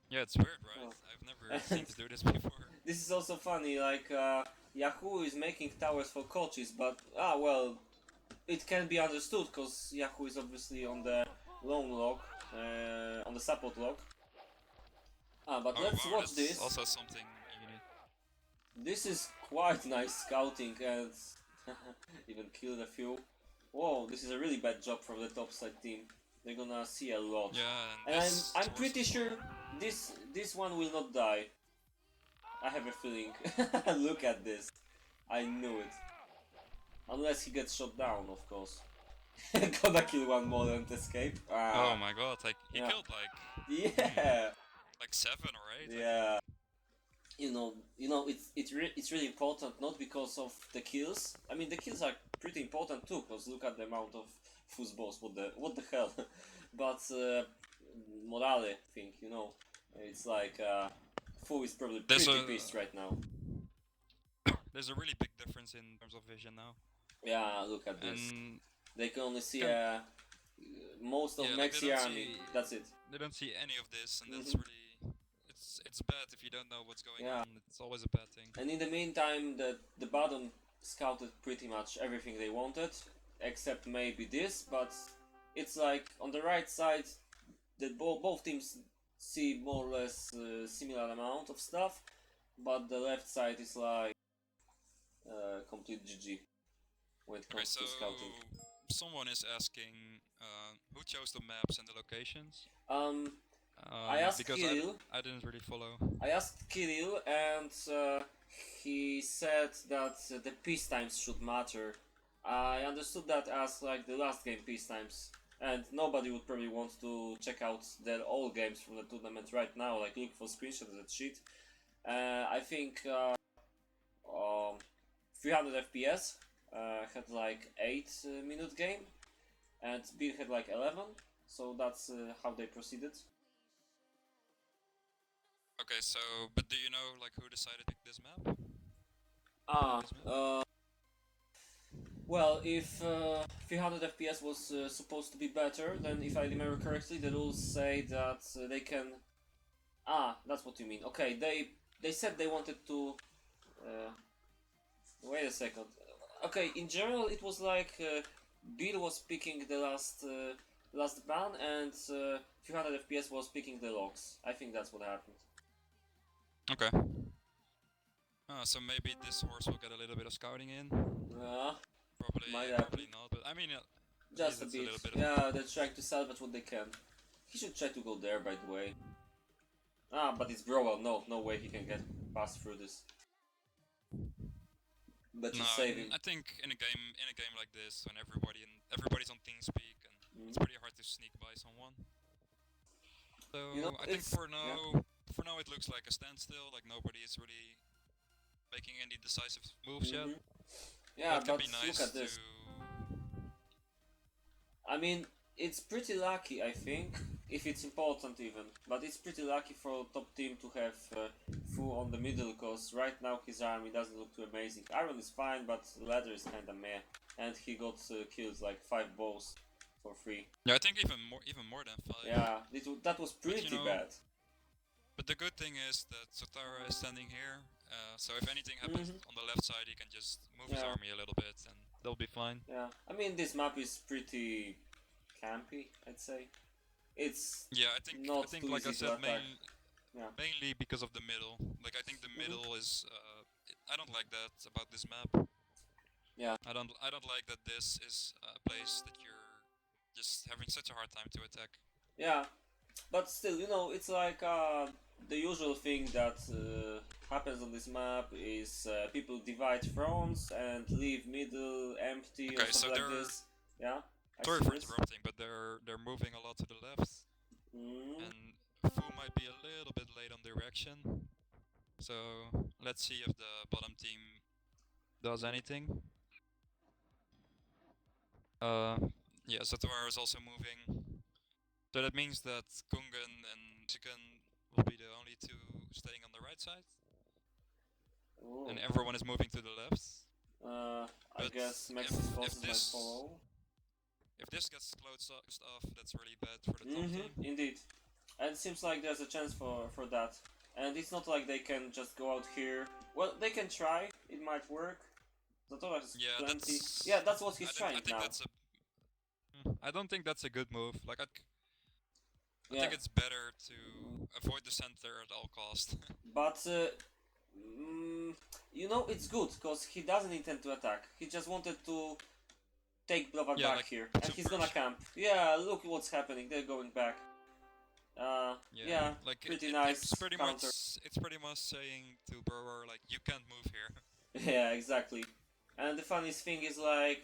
Yeah, it's weird, right? Oh. I've never seen to do this before. This is also funny, like Yahoo is making towers for coaches, but well, it can be understood because Yahoo is obviously on the long log, on the support log. But let's wow, watch that's this. Also something unique. This is quite nice scouting and even killed a few. Whoa, this is a really bad job from the top side team. They're gonna see a lot. Yeah, and I'm pretty sure this one will not die. I have a feeling. Look at this. I knew it. Unless he gets shot down, of course. Gonna kill one more and escape. Oh my god, like he killed like yeah, like 7 or 8. yeah. You know, it's really important, not because of the kills. I mean, the kills are pretty important too, because look at the amount of foosballs. What the hell? But morale thing, you know, it's like Fu is probably pretty pissed right now. There's a really big difference in terms of vision now. Yeah, look at this. And they can only see most of Mexi army. That's it. They don't see any of this, and that's really it's bad if you don't know what's going on. It's always a bad thing. And in the meantime, the bottom scouted pretty much everything they wanted, except maybe this. But it's like on the right side, that both teams see more or less similar amount of stuff, but the left side is like complete GG when it comes to scouting. Someone is asking who chose the maps and the locations. I asked because Kirill. I didn't really follow. I asked Kirill, and he said that the peace times should matter. I understood that as like the last game peace times, and nobody would probably want to check out their all games from the tournament right now, like look for screenshots of that shit. I think 300 FPS had like 8-minute game, and Beer had like 11, so that's how they proceeded. Okay, so, but do you know like who decided to pick this map? Well, if 300 FPS was supposed to be better, then if I remember correctly, the rules say that they can... that's what you mean. Okay, they said they wanted to... wait a second. Okay, in general it was like Bill was picking the last ban and 300 FPS was picking the logs. I think that's what happened. Okay. So maybe this horse will get a little bit of scouting in. Probably not, but I mean, just a bit. Yeah, they're trying to salvage what they can. He should try to go there, by the way. Ah, but it's Growell. No way he can get past through this. But No, he's saving. I think in a game like this, when everybody's on TeamSpeak, and Mm. it's pretty hard to sneak by someone. So You know, I think it's- for now it looks like a standstill. Like nobody is really making any decisive moves yet. Mhm. Yeah, It can but be nice look at this. to. I mean, it's pretty lucky, I think, if it's important even. But it's pretty lucky for top team to have Fu on the middle, because right now his army doesn't look too amazing. Iron is fine, but leather is kinda meh. And he got killed like 5 balls for free. Yeah, I think even more than 5. Yeah, that was But, pretty bad. But the good thing is that Sotara is standing here, so if anything happens on the left side, he can just move his Yeah. army a little bit, and they'll be fine. Yeah, I mean this map is pretty campy, I'd say. It's Yeah, I think not too like I easy to said, attack. Yeah. mainly because of the middle. Like I think the middle is. I don't like that about this map. Yeah. I don't like that this is a place that you're just having such a hard time to attack. Yeah, but still, you know, it's like the usual thing that happens on this map is people divide fronts and leave middle empty or Okay, so something like they're- this. Yeah. I Sorry see for this. interrupting, but they're moving a lot to the left, Mm. and Fu might be a little bit late on the reaction. So let's see if the bottom team does anything. Yeah, Satoru is also moving. So that means that Kungan and Chicken will be the only two staying on the right side, Ooh. and everyone is moving to the left. I But guess if- Max's if forces might this- follow. If this gets closed off, that's really bad for the top team. Indeed. And it seems like there's a chance for that. And it's not like they can just go out here. Well, they can try. It might work. Zatora has Yeah, plenty. that's. Yeah, that's what he's I trying think now. that's a. I don't think that's a good move. Like I Yeah. think it's better to avoid the center at all cost. But you know, it's good because he doesn't intend to attack. He just wanted to take Blovat Yeah, back like here, and he's gonna subversion. camp. Yeah, look what's happening. They're going back. Yeah, like pretty nice It's pretty counter. much saying to Brewer like you can't move here. Yeah, exactly. And the funniest thing is like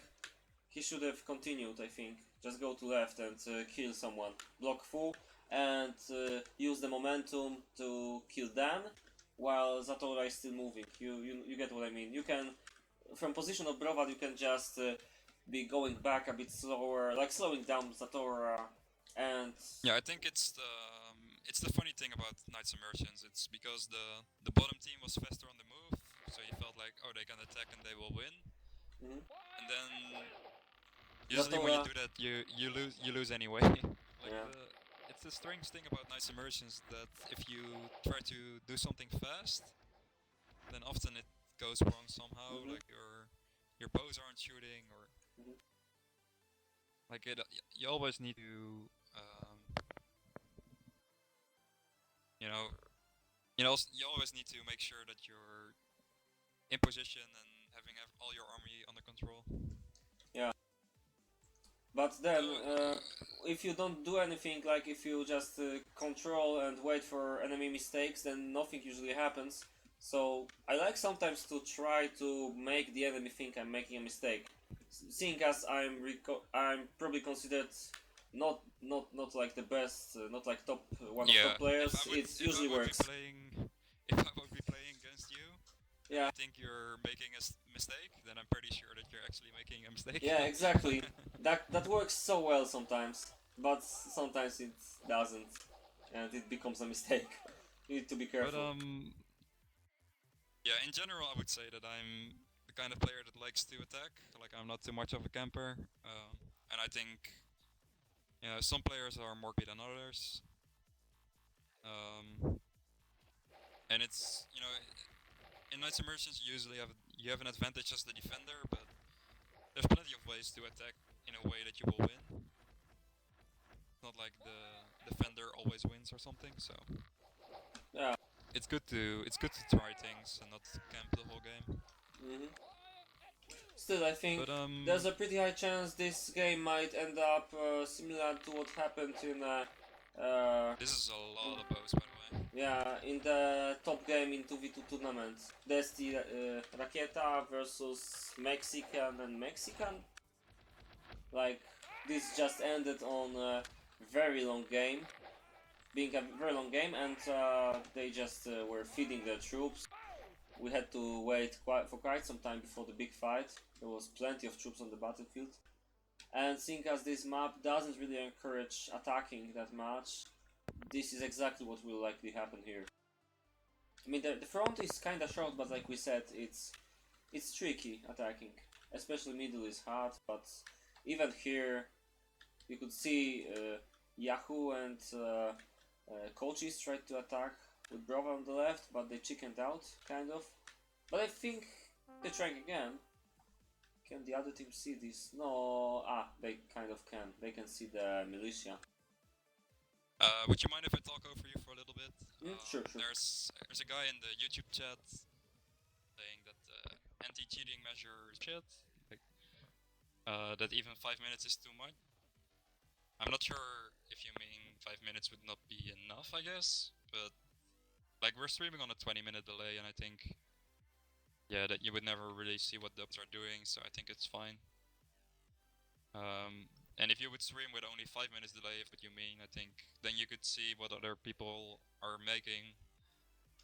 he should have continued. I think just go to left and kill someone, block full, and use the momentum to kill Dan, while Zatora is still moving. You get what I mean. You can, from position of Brovat, you can just be going back a bit slower, like slowing down Zatora, and Yeah, I think it's the funny thing about Knight's Immersions. It's because the bottom team was faster on the move, so you felt like oh they can attack and they will win. Mhm. And then usually when you do that, you lose anyway. Like Yeah. it's the strange thing about Knight's Immersions that if you try to do something fast, then often it goes wrong somehow. Mhm. Like your bows aren't shooting or Mhm. like it. You always need to you always need to make sure that you're in position and having all your army under control. But then, So, if you don't do anything, like if you just control and wait for enemy mistakes, then nothing usually happens. So I like sometimes to try to make the enemy think I'm making a mistake. Seeing as I'm probably considered not like the best, not like top one of top players. It usually works. If I would be playing against you, Yeah. I think you're making a mistake, then I'm pretty sure that you're actually making a mistake. Yeah, exactly. That works so well sometimes, but sometimes it doesn't, and it becomes a mistake. You need to be But careful. yeah, in general, I would say that I'm the kind of player that likes to attack. Like I'm not too much of a camper, and I think some players are more good than others. And it's in Knights Immersions you have an advantage as the defender, but there's plenty of ways to attack in a way that you will win. Not like the defender always wins or something. So Yeah. it's good to try things and not camp the whole game. hmm Still, I think But there's a pretty high chance this game might end up similar to what happened in This is a lot of bows, by the way. Yeah, in the top game in 2v2 tournament. There's the Rakieta versus Mexican and Mexican. Like, this just ended on a very long game. Being a very long game, and they just were feeding their troops. We had to wait for quite some time before the big fight. There was plenty of troops on the battlefield. And seeing as this map doesn't really encourage attacking that much, this is exactly what will likely happen here. I mean, the front is kinda short, but like we said, it's tricky attacking. Especially middle is hard, but even here, you could see Yahoo and Coaches tried to attack with Brava on the left, but they chickened out, kind of. But I think they're trying again. Can the other team see this? No, they kind of can. They can see the militia. Would you mind if I talk over you for a little bit? Sure. There's a guy in the YouTube chat saying that anti-cheating measures shit, like that even 5 minutes is too much. I'm not sure if you mean 5 minutes would not be enough, I guess, but like we're streaming on a 20-minute delay, and I think that you would never really see what the ups are doing, so I think it's fine. And if you would stream with only 5 minutes delay, if what you mean, I think then you could see what other people are making.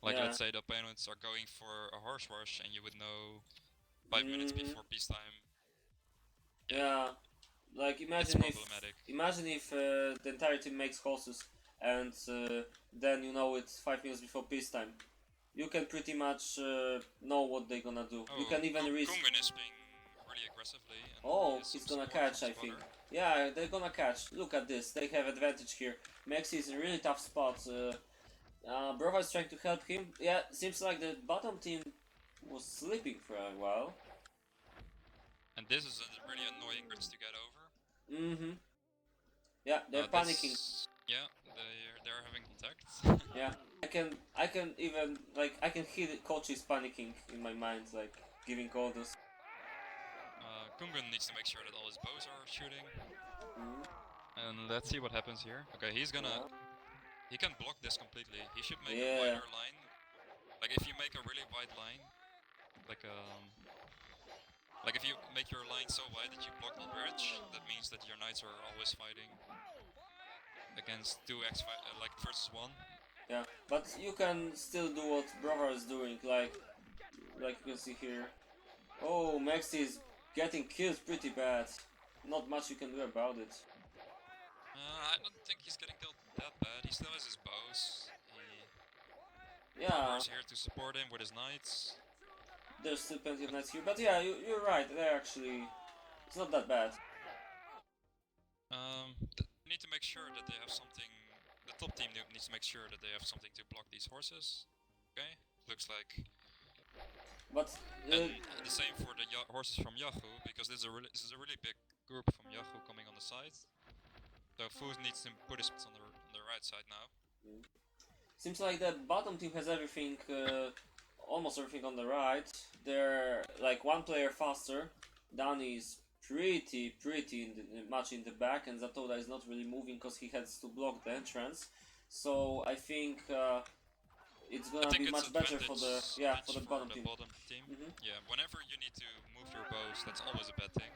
Like let's say the opponents are going for a horse rush, and you would know 5 minutes before peacetime. Yeah, like imagine if the entire team makes horses, and then you know it's 5 minutes before peacetime. You can pretty much know what they're gonna do. You can even risk. Kungan is being really aggressively. And he's gonna catch, I think. Yeah, they're gonna catch. Look at this. They have advantage here. Mexi is in a really tough spot. Brava is trying to help him. Yeah, seems like the bottom team was sleeping for a while. And this is a really annoying bridge to get over. Mm-hmm. Yeah, they're panicking. Yeah, they're having contact. Yeah, I can even I can hear the coaches panicking in my mind, like giving orders. Kungan needs to make sure that all his bows are shooting. And let's see what happens here. Okay, he's gonna. He can block this completely. He should make a wider line. Like if you make a really wide line, like if you make your line so wide that you block the bridge, that means that your knights are always fighting against 2x like versus 1. Yeah, but you can still do what Brava is doing, like you can see here. Oh, Maxi is getting killed pretty bad. Not much you can do about it. I don't think he's getting killed that bad. He still has his bows. Yeah. He's here to support him with his knights. There's still plenty of knights here, but yeah, you're right. They're actually, it's not that bad. They need to make sure that they have something. The top team needs to make sure that they have something to block these horses. Okay, looks like. But and the same for the horses from Yahoo, because this is a really big group from Yahoo coming on the side. So Food needs to put his on the right side now. Seems like the bottom team has everything, almost everything on the right. They're like one player faster. Danny is pretty much in the back, and Zatoda is not really moving because he has to block the entrance. So I think it's gonna be much better for the bottom team. Yeah, whenever you need to move your bows, that's always a bad thing.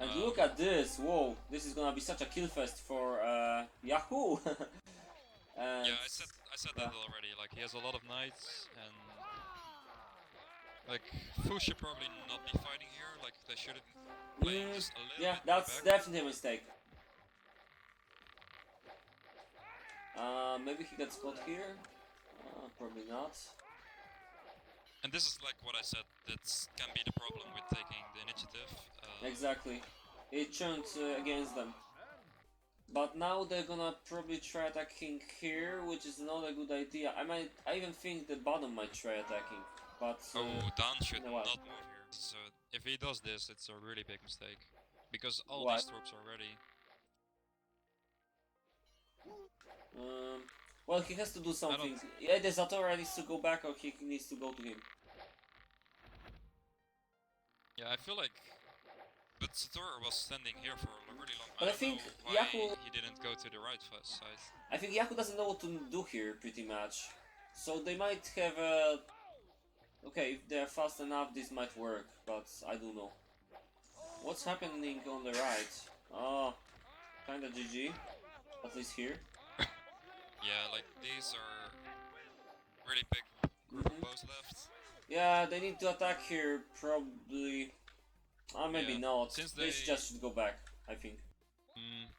And look at this! Whoa, this is gonna be such a kill fest for Yahoo. Yeah, I said that already. Like he has a lot of knights, and like Fu should probably not be fighting here. Like they should have played just a little bit that's back. definitely a mistake. Maybe he gets caught here. Probably not. And this is like what I said. That can be the problem with taking the initiative. Exactly. It turned against them. But now they're gonna probably try attacking here, which is not a good idea. I even think the bottom might try attacking, but Dan should not move here. So if he does this, it's a really big mistake, because all these troops are ready. Well, he has to do something. Yeah, the Zatora needs to go back, or he needs to go to him. Yeah, I feel like But Satoru was standing here for a really long. But I don't think know why Yaku- he didn't go to the right side. I think Yaku doesn't know what to do here, pretty much. So they might have okay, if they're fast enough, this might work, but I don't know. What's happening on the right? Oh, kinda GG. At least here. Yeah, like these are really big group of bows left. Yeah, they need to attack here, probably. Maybe Yeah, not. since They they- just should go back, I think.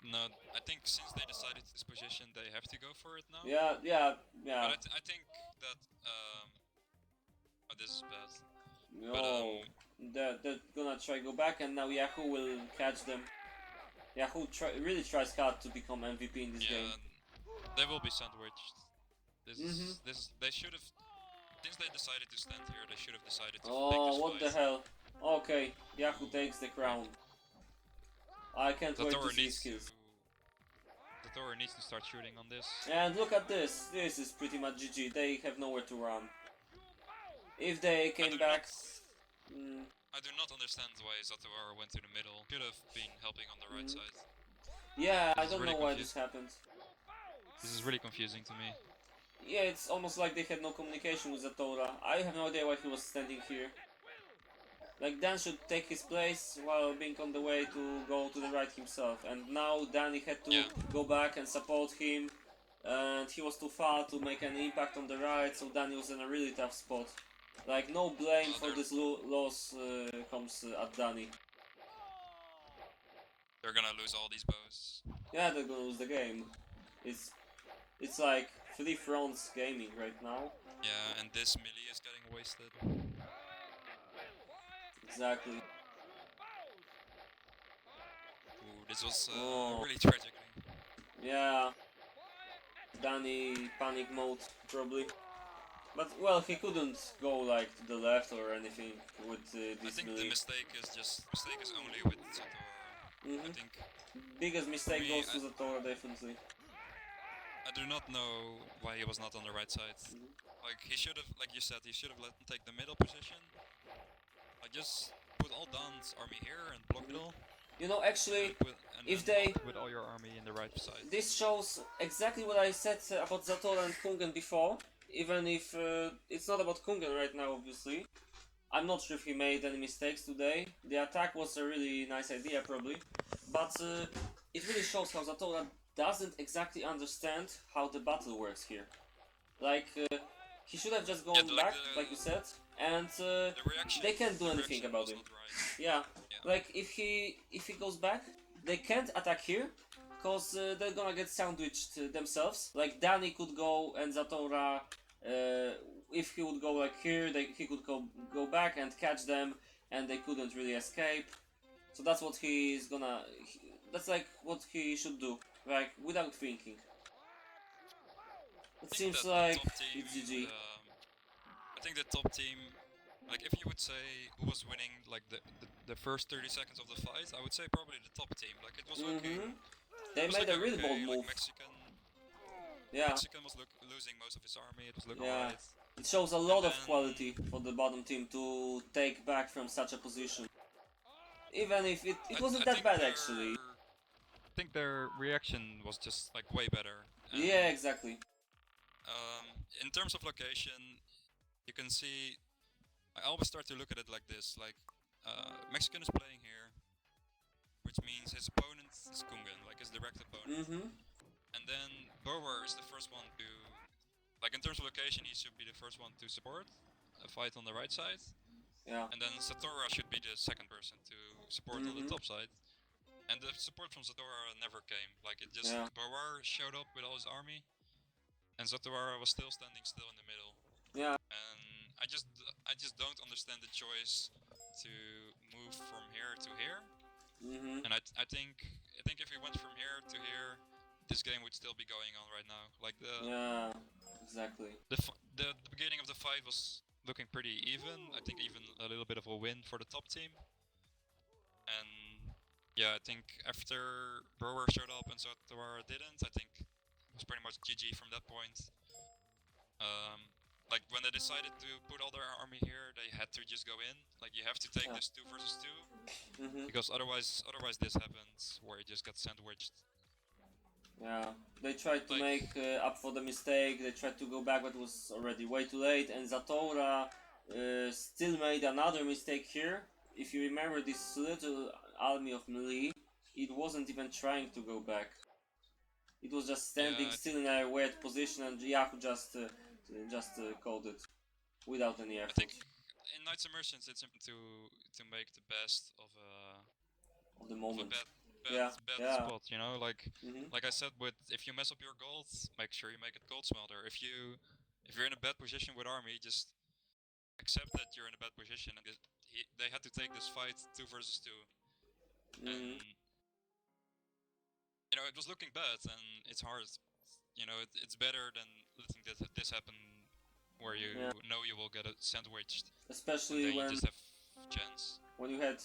No, I think since they decided this position, they have to go for it now. Yeah. But I think that oh, this is bad. No. They're gonna try go back, and now Yahoo will catch them. Yahoo really tries hard to become MVP in this game. They will be sandwiched. They should have. Since they decided to stand here, they should have decided to take Oh, this what fight. the hell? Okay, Yahoo takes the crown. I can't wait to see his skills. Satoru needs to start shooting on this. And look at this. This is pretty much GG. They have nowhere to run. If they came back. I do not understand why Satoru went to the middle. Should have been helping on the right side. Yeah, I This is don't really know why this happened. This is really confusing to me. Yeah, it's almost like they had no communication with Zatora. I have no idea why he was standing here. Like, Dan should take his place while being on the way to go to the right himself. And now Danny had to go back and support him. And he was too far to make any impact on the right, so Danny was in a really tough spot. Like, no blame for this loss comes at Danny. They're gonna lose all these bows. Yeah, they're gonna lose the game. It's like 3 fronts gaming right now. Yeah, and this melee is getting wasted. Exactly. Ooh, this was really tragic. Yeah. Danny panic mode, probably. But, well, he couldn't go, like, to the left or anything with this I think melee. the mistake is only with Satoru. I think Biggest mistake me, goes to Zatora, definitely. I do not know why he was not on the right side. Like he should have, like you said, he should have let him take the middle position. Like just put all Dan's army here and block middle. You know, actually, if and they... with all your army in the right side. This shows exactly what I said about Zatora and Kungen before. Even if it's not about Kungen right now, obviously. I'm not sure if he made any mistakes today. The attack was a really nice idea, probably. But it really shows how Zatora doesn't exactly understand how the battle works here. Like, he should have just gone back, like you said, and they can't do anything about him. Right. Yeah, like if he goes back, they can't attack here, cause they're gonna get sandwiched themselves. Like Danny could go and Zatora, if he would go like here, he could go back and catch them, and they couldn't really escape. So that's what he's gonna. That's like what he should do, like without thinking. It seems like it's GG. I think the top team, like if you would say who was winning like the first 30 seconds of the fight, I would say probably the top team. Like it was okay. They made a really bold like move. Mexican was losing most of his army. It was looking alright. It shows a lot of quality for the bottom team to take back from such a position. Even if it wasn't that bad actually. I think their reaction was just like way better. And, yeah, exactly. In terms of location, you can see. I always start to look at it like this: like Mexican is playing here, which means his opponent is Kungen, like his direct opponent. And then Bower is the first one to, like in terms of location, he should be the first one to support a fight on the right side. Yeah. And then Satora should be the second person to support on the top side. And the support from Satora never came. Like it just Bower showed up with all his army, and Satora was still standing still in the middle. Yeah. And I just don't understand the choice to move from here to here. And I think if we went from here to here, this game would still be going on right now. Like yeah, exactly. The beginning of the fight was looking pretty even. I think even a little bit of a win for the top team. And yeah, I think after Brower showed up and Sotawara didn't, I think it was pretty much GG from that point. like when they decided to put all their army here, they had to just go in. Like you have to take Yeah. this 2 versus 2, Mm-hmm. otherwise this happens where it just got sandwiched. Yeah, they tried to Like make up for the mistake. They tried to go back, but it was already way too late. And Zatora still made another mistake here. If you remember this little army of melee, it wasn't even trying to go back. It was just standing yeah, I still think in a weird position, and Yaku just called it without any I think effort in Knights Immersions it's important to make the best of the of a moment. bad Yeah, bad yeah. spot, you know, Mm-hmm. like I said, with if you mess up your gold, make sure you make it gold smelter. If you're in a bad position with army, just accept that you're in a bad position, and they had to take this fight 2 versus 2, and Mm-hmm. you know it was looking bad, and it's hard. You know, it's better than letting this happen, where Yeah, you know you will get it sandwiched, and especially then you when just have chance. you had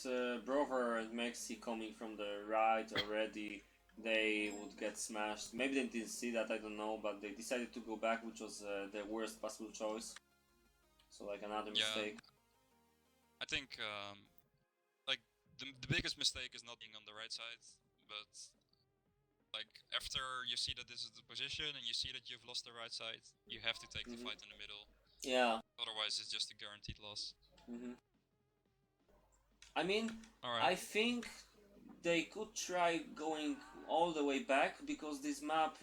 Brover and Maxi coming from the right already, they would get smashed. Maybe they didn't see that, I don't know, but they decided to go back, which was the worst possible choice. So, like, another Yeah, mistake. I think like the biggest mistake is not being on the right side, but like after you see that this is the position and you see that you've lost the right side, you have to take the Hmm. fight in the middle. Yeah. Otherwise, it's just a guaranteed loss. Hmm. I mean, All right. I think they could try going all the way back because this map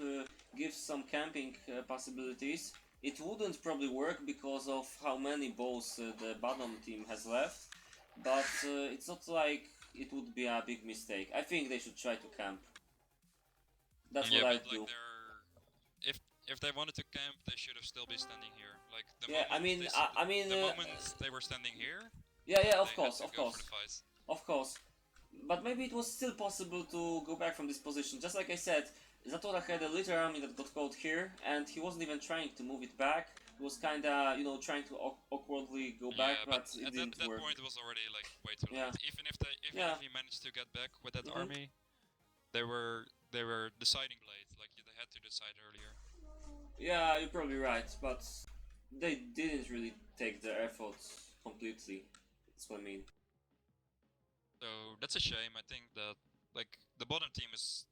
gives some camping possibilities. It wouldn't probably work because of how many balls the bottom team has left, but it's not like it would be a big mistake. I think they should try to camp. That's what Yeah, but I'd like do. if they wanted to camp, they should have still been standing here. Like Yeah, I mean, I mean, the moment they were standing here, yeah, yeah, they had to of go for the course, fight. of course. But maybe it was still possible to go back from this position. Just like I said, Zatora had a little army that got caught here, and he wasn't even trying to move it back. He was kinda, trying to awkwardly go back, Yeah, but but it at didn't that work. point it was already like way too Yeah, late. Even yeah, if he managed to get back with that hmm, army, they were deciding late. Like they had to decide earlier. yeah, you're probably right, but they didn't really take their effort completely. That's what I mean. So that's a shame. I think that like the bottom team is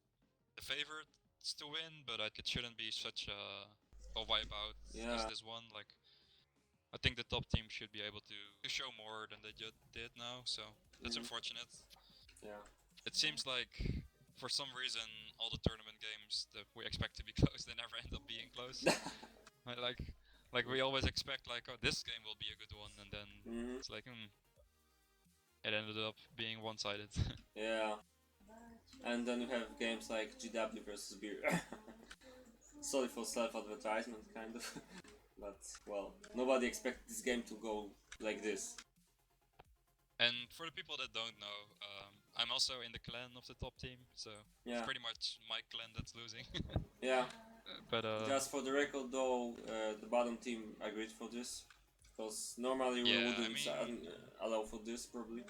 the favorite to win, but like, it shouldn't be such a wipeout as Yeah, this one. Like I think the top team should be able to show more than they just did now. So that's hmm, unfortunate. yeah. It seems like for some reason all the tournament games that we expect to be close, they never end up being close. I like we always expect like, oh, this game will be a good one, and then Hmm. it's like it ended up being one-sided. Yeah, and then you have games like GW versus Beer. Sorry for self-advertisement, kind of. But, well, nobody expected this game to go like this. And for the people that don't know, I'm also in the clan of the top team, so it's Yeah, pretty much my clan that's losing. yeah. But Just for the record, though, the bottom team agreed for this. Because normally we yeah, wouldn't allow for this, probably.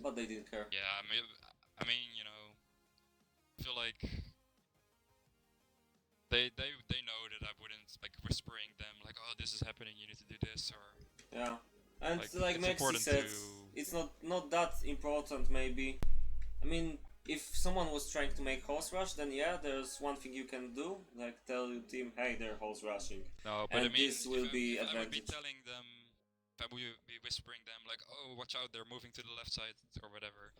But they didn't care. yeah, you know, I feel like they know that I wouldn't like whispering them like, oh, this is happening, you need to do this, or Yeah. And like like it's Maxi important said, to. it's not that important, maybe. I mean, if someone was trying to make horse rush, then yeah, there's one thing you can do, like tell your team, hey, they're horse rushing, No, but I and mean, this will be if I would be advantage. telling them, if I would be whispering them like, oh, watch out, they're moving to the left side or whatever.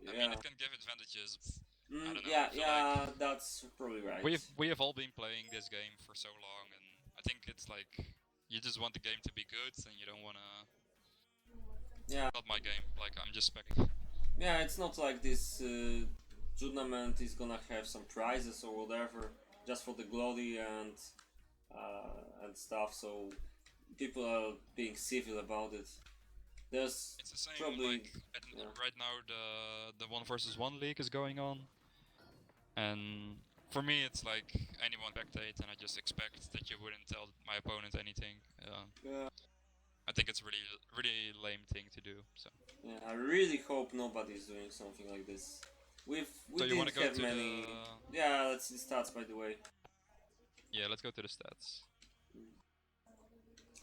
I mean, Yeah. it can give advantages. I don't know. I Yeah, feel like yeah, that's probably right. we have all been playing this game for so long, and I think it's like you just want the game to be good, and you don't wanna. Yeah, Not my game. Like I'm just specking. yeah, it's not like this tournament is gonna have some prizes or whatever, just for the glory and stuff. So people are being civil about it. There's It's the same. probably, Like yeah, right now, the 1 versus 1 league is going on, and for me, it's like anyone spectate, and I just expect that you wouldn't tell my opponent anything. yeah, I think it's really lame thing to do. So, yeah. I really hope nobody's doing something like this. We so you want didn't to go have to many. the? Yeah, let's see the stats by the way. Yeah, let's go to the stats.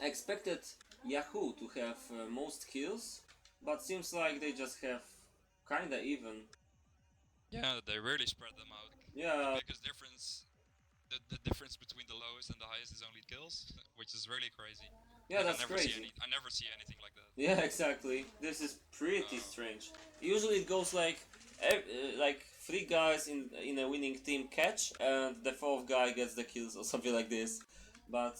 I expected Yahoo to have most kills, but seems like they just have kinda even. Yeah, they really spread them out. Yeah, The biggest difference, the difference between the lowest and the highest is only kills, which is really crazy. yeah, that's crazy. I never see anything like that. Yeah, exactly. This is pretty Uh, strange. Usually it goes like three guys in a winning team catch, and the fourth guy gets the kills or something like this. But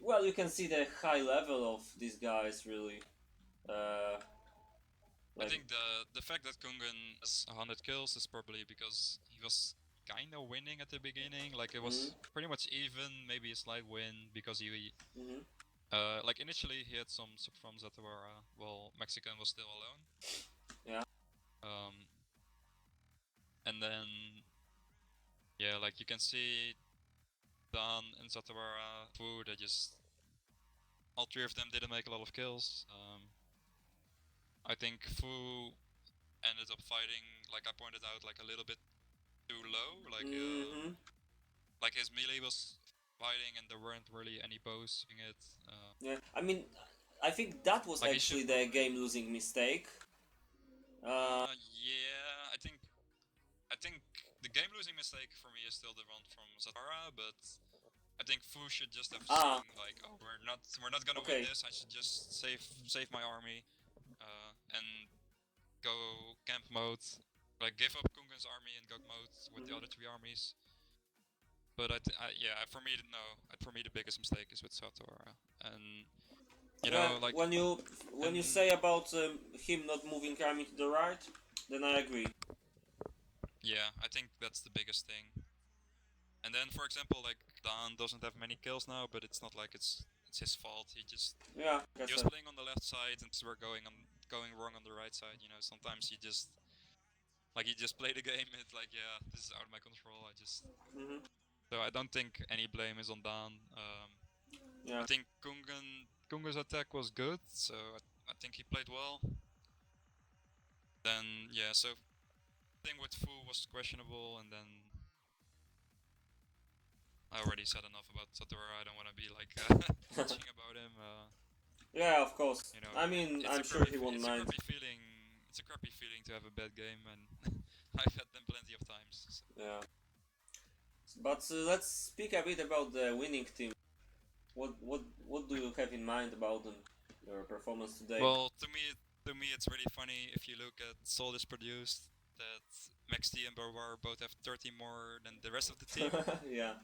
well, you can see the high level of these guys really. Uh, I like think the fact that Kungan has 100 kills is probably because he was kind of winning at the beginning. Like it was pretty much even, maybe a slight win because he mhm. like initially he had some support from Zatawara while Mexican was still alone. Yeah. Um, and then yeah, like you can see Dan and Zatawara, Fu, they just all three of them didn't make a lot of kills. I think Fu ended up fighting, like I pointed out, like a little bit too low. Mhm. Like his melee was fighting and there weren't really any bows doing it. Yeah. I mean, I think that was Like he should. actually the game-losing mistake. Yeah, I think the game losing mistake for me is still the one from Zatara, but I think Fu should just have Ah. seen like, oh, we're not gonna Okay. win this. I should just save my army, and go camp mode, like give up Kungan's army and go mode with the other three armies. But yeah, for me, no. For me, the biggest mistake is with Satora, and you know, like, when you and say about him not moving army to the right, then I agree. yeah, I think that's the biggest thing. And then, for example, like Dan doesn't have many kills now, but it's not like it's his fault. Yeah, He was playing on the left side, and we're going wrong on the right side. You know, sometimes you just play the game. It's like, yeah, this is out of my control. hmm So I don't think any blame is on Dan. Yeah. I think Kunga's attack was good, so I think he played well. Then yeah, so thing with Fu was questionable, and then I already said enough about Satoru. I don't want to be like bitching about him. Yeah, of course. You know, I mean, it's I'm a sure crappy, he won't it's a mind. crappy feeling. It's a crappy feeling to have a bad game, and I've had them plenty of times. So. Yeah. But let's speak a bit about the winning team. What do you have in mind about them? Your performance today? Well, to me, it's really funny if you look at Solis produced that Max T and Barbar both have 30 more than the rest of the team. Yeah.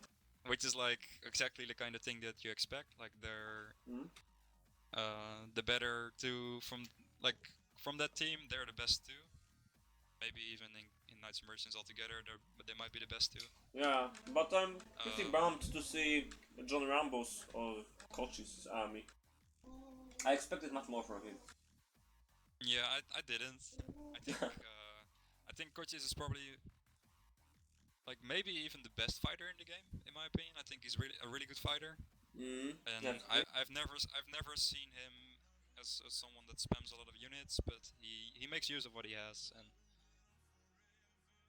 Which is like exactly the kind of thing that you expect. Like they're Mhm. the better two from that team. They're the best two. Maybe even in Knights of Merchants altogether, but they might be the best two. Yeah, but I'm pretty Um, bummed to see John Rambo's or Kochi's army. I expected much more from him. yeah, I didn't. I think Cochise is probably like maybe even the best fighter in the game, in my opinion. I think he's really a really good fighter, and Yeah. I've never seen him as someone that spams a lot of units, but he makes use of what he has, and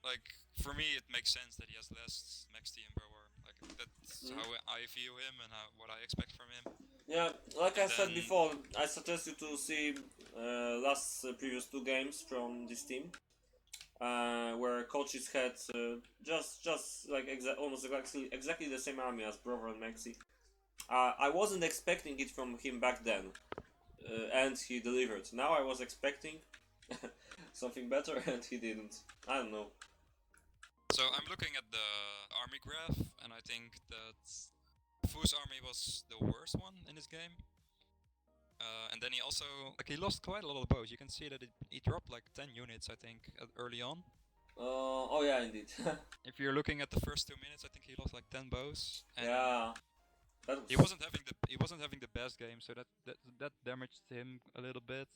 like for me it makes sense that he has less max T and Brower. Like that's how I view him and what I expect from him. Yeah, like I And said then before, I suggest you to see previous two games from this team, where coaches had just like almost exactly the same army as Brover and Maxi. I wasn't expecting it from him back then, and he delivered. Now I was expecting something better, and he didn't. I don't know. so I'm looking at the army graph, and I think that Fu's army was the worst one in this game. And then he also he lost quite a lot of bows. You can see that he dropped like 10 units, I think, early on. Oh yeah, indeed. If you're looking at the first 2 minutes, I think he lost like 10 bows. And Yeah, that was. he wasn't having the best game, so that damaged him a little bit.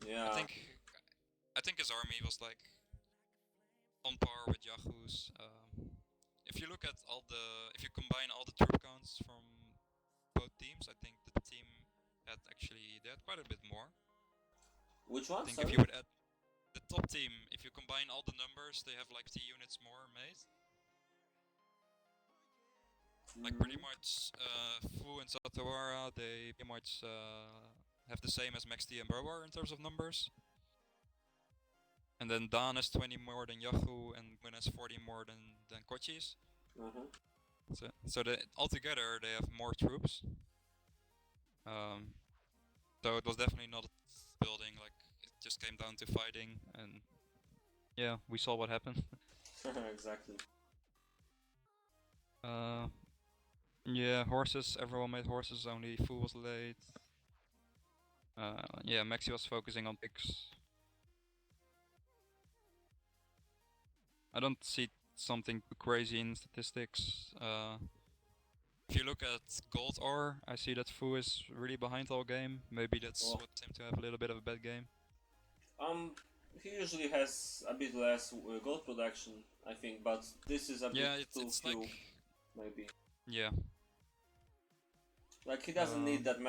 Yeah. I think his army was like on par with Yahoo's. If you look at if you combine all the troop counts from both teams, I think the team they had quite a bit more. Which I one? think Sorry? if you would add the top team, if you combine all the numbers, they have like 2 units more made. Like pretty much, Fu and Satawara, they pretty much have the same as Maxti and Browar in terms of numbers. And then Dan has 20 more than Yahoo, and Gwyn has 40 more than Kochis. So altogether they have more troops. So it was definitely not building, like it just came down to fighting, and yeah, we saw what happened. Exactly. Yeah, horses, everyone made horses, only Fu was late. Yeah, Maxi was focusing on picks. I don't see something too crazy in statistics. If you look at gold ore, I see that Fu is really behind all game. Maybe that's what seemed to have a little bit of a bad game. He usually has a bit less gold production, I think, but this is a bit too few, like, maybe. Yeah. Like he doesn't need that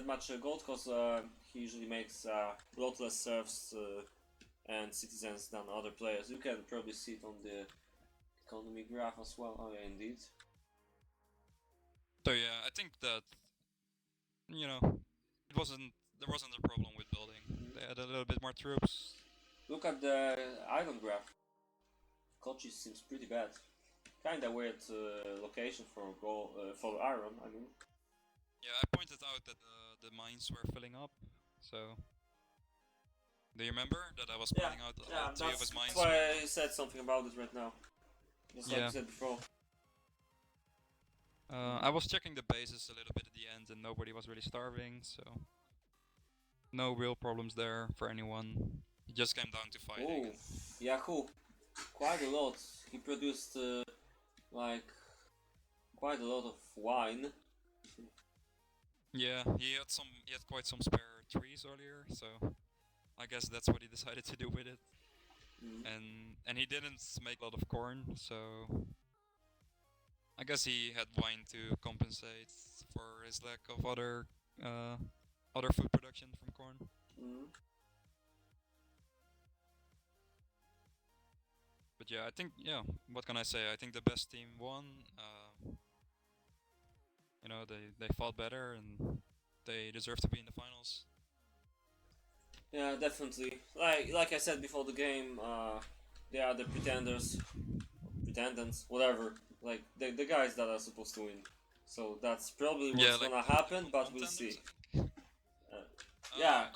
much gold, cause he usually makes a lot less serfs and citizens than other players. You can probably see it on the economy graph as well. Oh yeah, indeed. So yeah, I think that there wasn't a problem with building. They had a little bit more troops. Look at the iron graph. Kochi seems pretty bad. Kinda weird location for for iron. I mean. Yeah, I pointed out that the mines were filling up. So, do you remember that I was pointing out all three of his mines? That's why I said something about it right now. Just like you said before. I was checking the bases a little bit at the end, and nobody was really starving, so no real problems there for anyone. It just came down to fighting. Oh, Yahoo! Quite a lot. He produced like quite a lot of wine. Yeah, he had quite some spare trees earlier, so I guess that's what he decided to do with it. And he didn't make a lot of corn, so I guess he had wine to compensate for his lack of other food production from corn. But yeah, I think what can I say? I think the best team won. They fought better and they deserve to be in the finals. Yeah, definitely. Like I said before the game, they are the pretendants, whatever. Like the guys that are supposed to win. So that's probably what's gonna happen, but we'll see.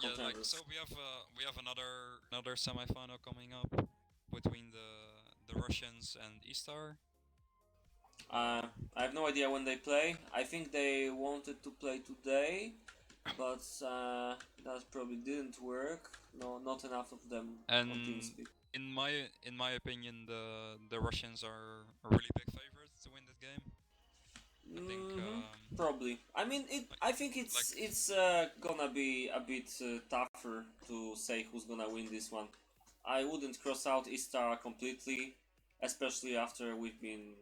Contenders. So we have another semi-final coming up between the Russians and Istar. I have no idea when they play. I think they wanted to play today, but that probably didn't work. No, not enough of them on TeamSpeak. In my opinion, the Russians are a really big favorite to win that game. I think probably. I mean, I think it's gonna be a bit tougher to say who's gonna win this one. I wouldn't cross out Istar completely, especially after we've been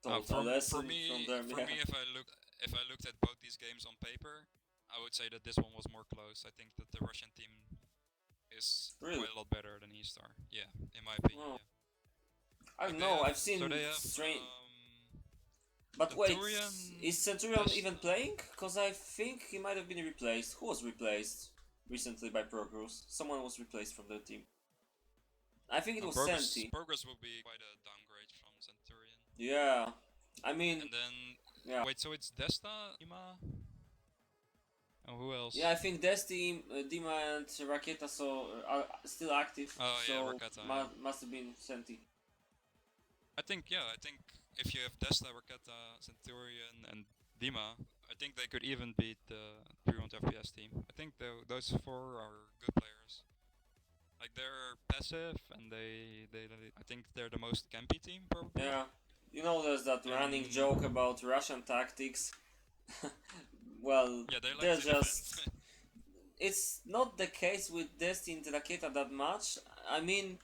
told a lesson from them. For me, if I looked at both these games on paper, I would say that this one was more close. I think that the Russian team is quite a lot better than Istar. Yeah, in my opinion. Oh. Yeah. I don't know. I've seen strange. But wait, is Centurion even playing? Because I think he might have been replaced. Who was replaced recently by Progress? Someone was replaced from their team. I think it was Senti. Progress will be quite a downgrade from Centurion. Yeah, I mean. And then wait, so it's Desta, Dima, and who else? Yeah, I think Desti, Dima, and Raketa are still active. Oh so yeah, Raketa. Must have been Senti. I think if you have Desta, Raketa, Centurion, and Dima, I think they could even beat the 300 FPS team. I think those four are good players. Like they're passive and I think they're the most campy team probably. Yeah, you know there's that running joke about Russian tactics. Well, yeah, they're just. It's not the case with Destiny and Raketa that much. I mean,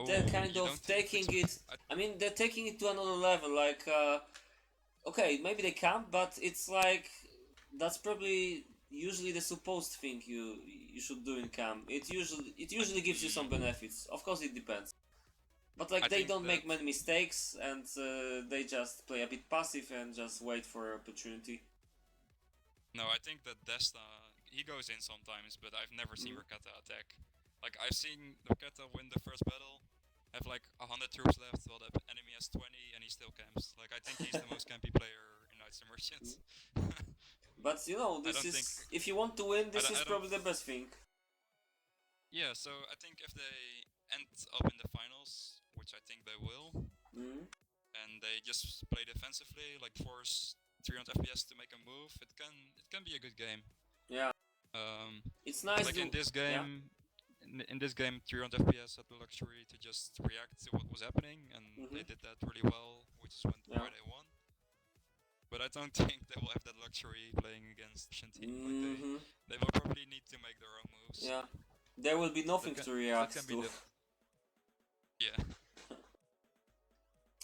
they're kind of taking it. I mean, they're taking it to another level. Like, okay, maybe they can't, but it's like that's probably usually the supposed thing you should do in camp. It usually gives you some benefits. Of course, it depends. But like I they think don't make that- many mistakes, and they just play a bit passive and just wait for opportunity. No, I think that Desta, he goes in sometimes, but I've never seen Raketa attack. Like, I've seen Raketa win the first battle, have like 100 troops left while the enemy has 20, and he still camps. Like, I think he's the most campy player in Knights and Merchants. But you know, I this don't is think- if you want to win, this I is don't- probably the best thing. Yeah, so I think if they end up in the finals, which I think they will, Mm. and they just play defensively, like force 300 FPS to make a move, it can be a good game. Yeah, Um, it's nice. like to, in this yeah. game, in this game, 300 FPS had the luxury to just react to what was happening, and they did that really well, which is why they won. But I don't think they will have that luxury playing against Russian team. Like they will probably need to make their own moves. Yeah, there will be nothing That to can react be to. Yeah.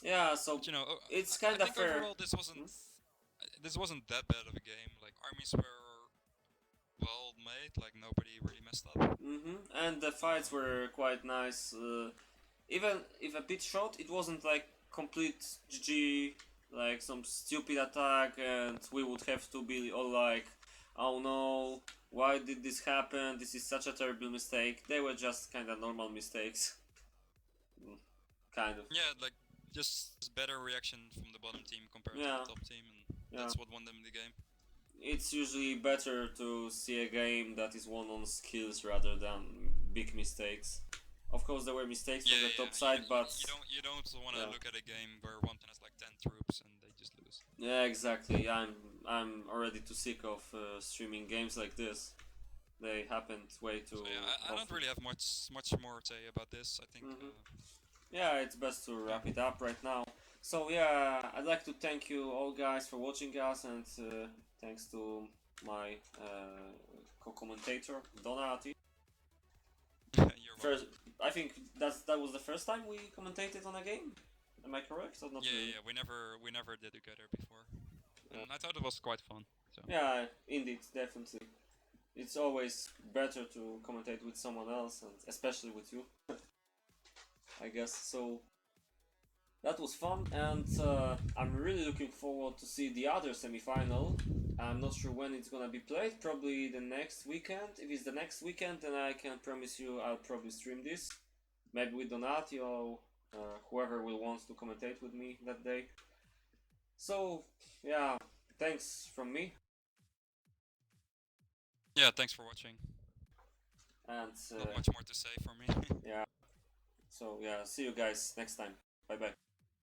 Yeah, so But, you know, it's I kind of think fair. overall this wasn't that bad of a game. Like armies were well made. Like nobody really messed up. And the fights were quite nice. Even if a bit short, it wasn't like complete GG, like some stupid attack, and we would have to be all like, oh no, why did this happen? This is such a terrible mistake. They were just kind of normal mistakes. Kind of. Yeah, like just better reaction from the bottom team compared to the top team, and that's what won them the game. It's usually better to see a game that is won on skills rather than big mistakes. Of course, there were mistakes on the top side, but you don't want to look at a game where one team has like 10 troops and they just lose. yeah, exactly. I'm already too sick of streaming games like this. They happened way too. So yeah, I don't really have much more to say about this. I think. Yeah, it's best to wrap it up right now. So yeah, I'd like to thank you all guys for watching us, and thanks to my co-commentator Donati. You're First, I think that was the first time we commentated on a game. Am I correct or not? Really? Yeah. We never did together before, and I thought it was quite fun. So. Yeah, indeed, definitely. It's always better to commentate with someone else, and especially with you. I guess so. That was fun, and I'm really looking forward to see the other semi-final. I'm not sure when it's gonna be played. Probably the next weekend. If it's the next weekend, then I can promise you I'll probably stream this. Maybe with Donati or whoever will want to commentate with me that day. So yeah, thanks from me. Yeah, thanks for watching. And Not much more to say from me. yeah. So yeah, see you guys next time. Bye bye.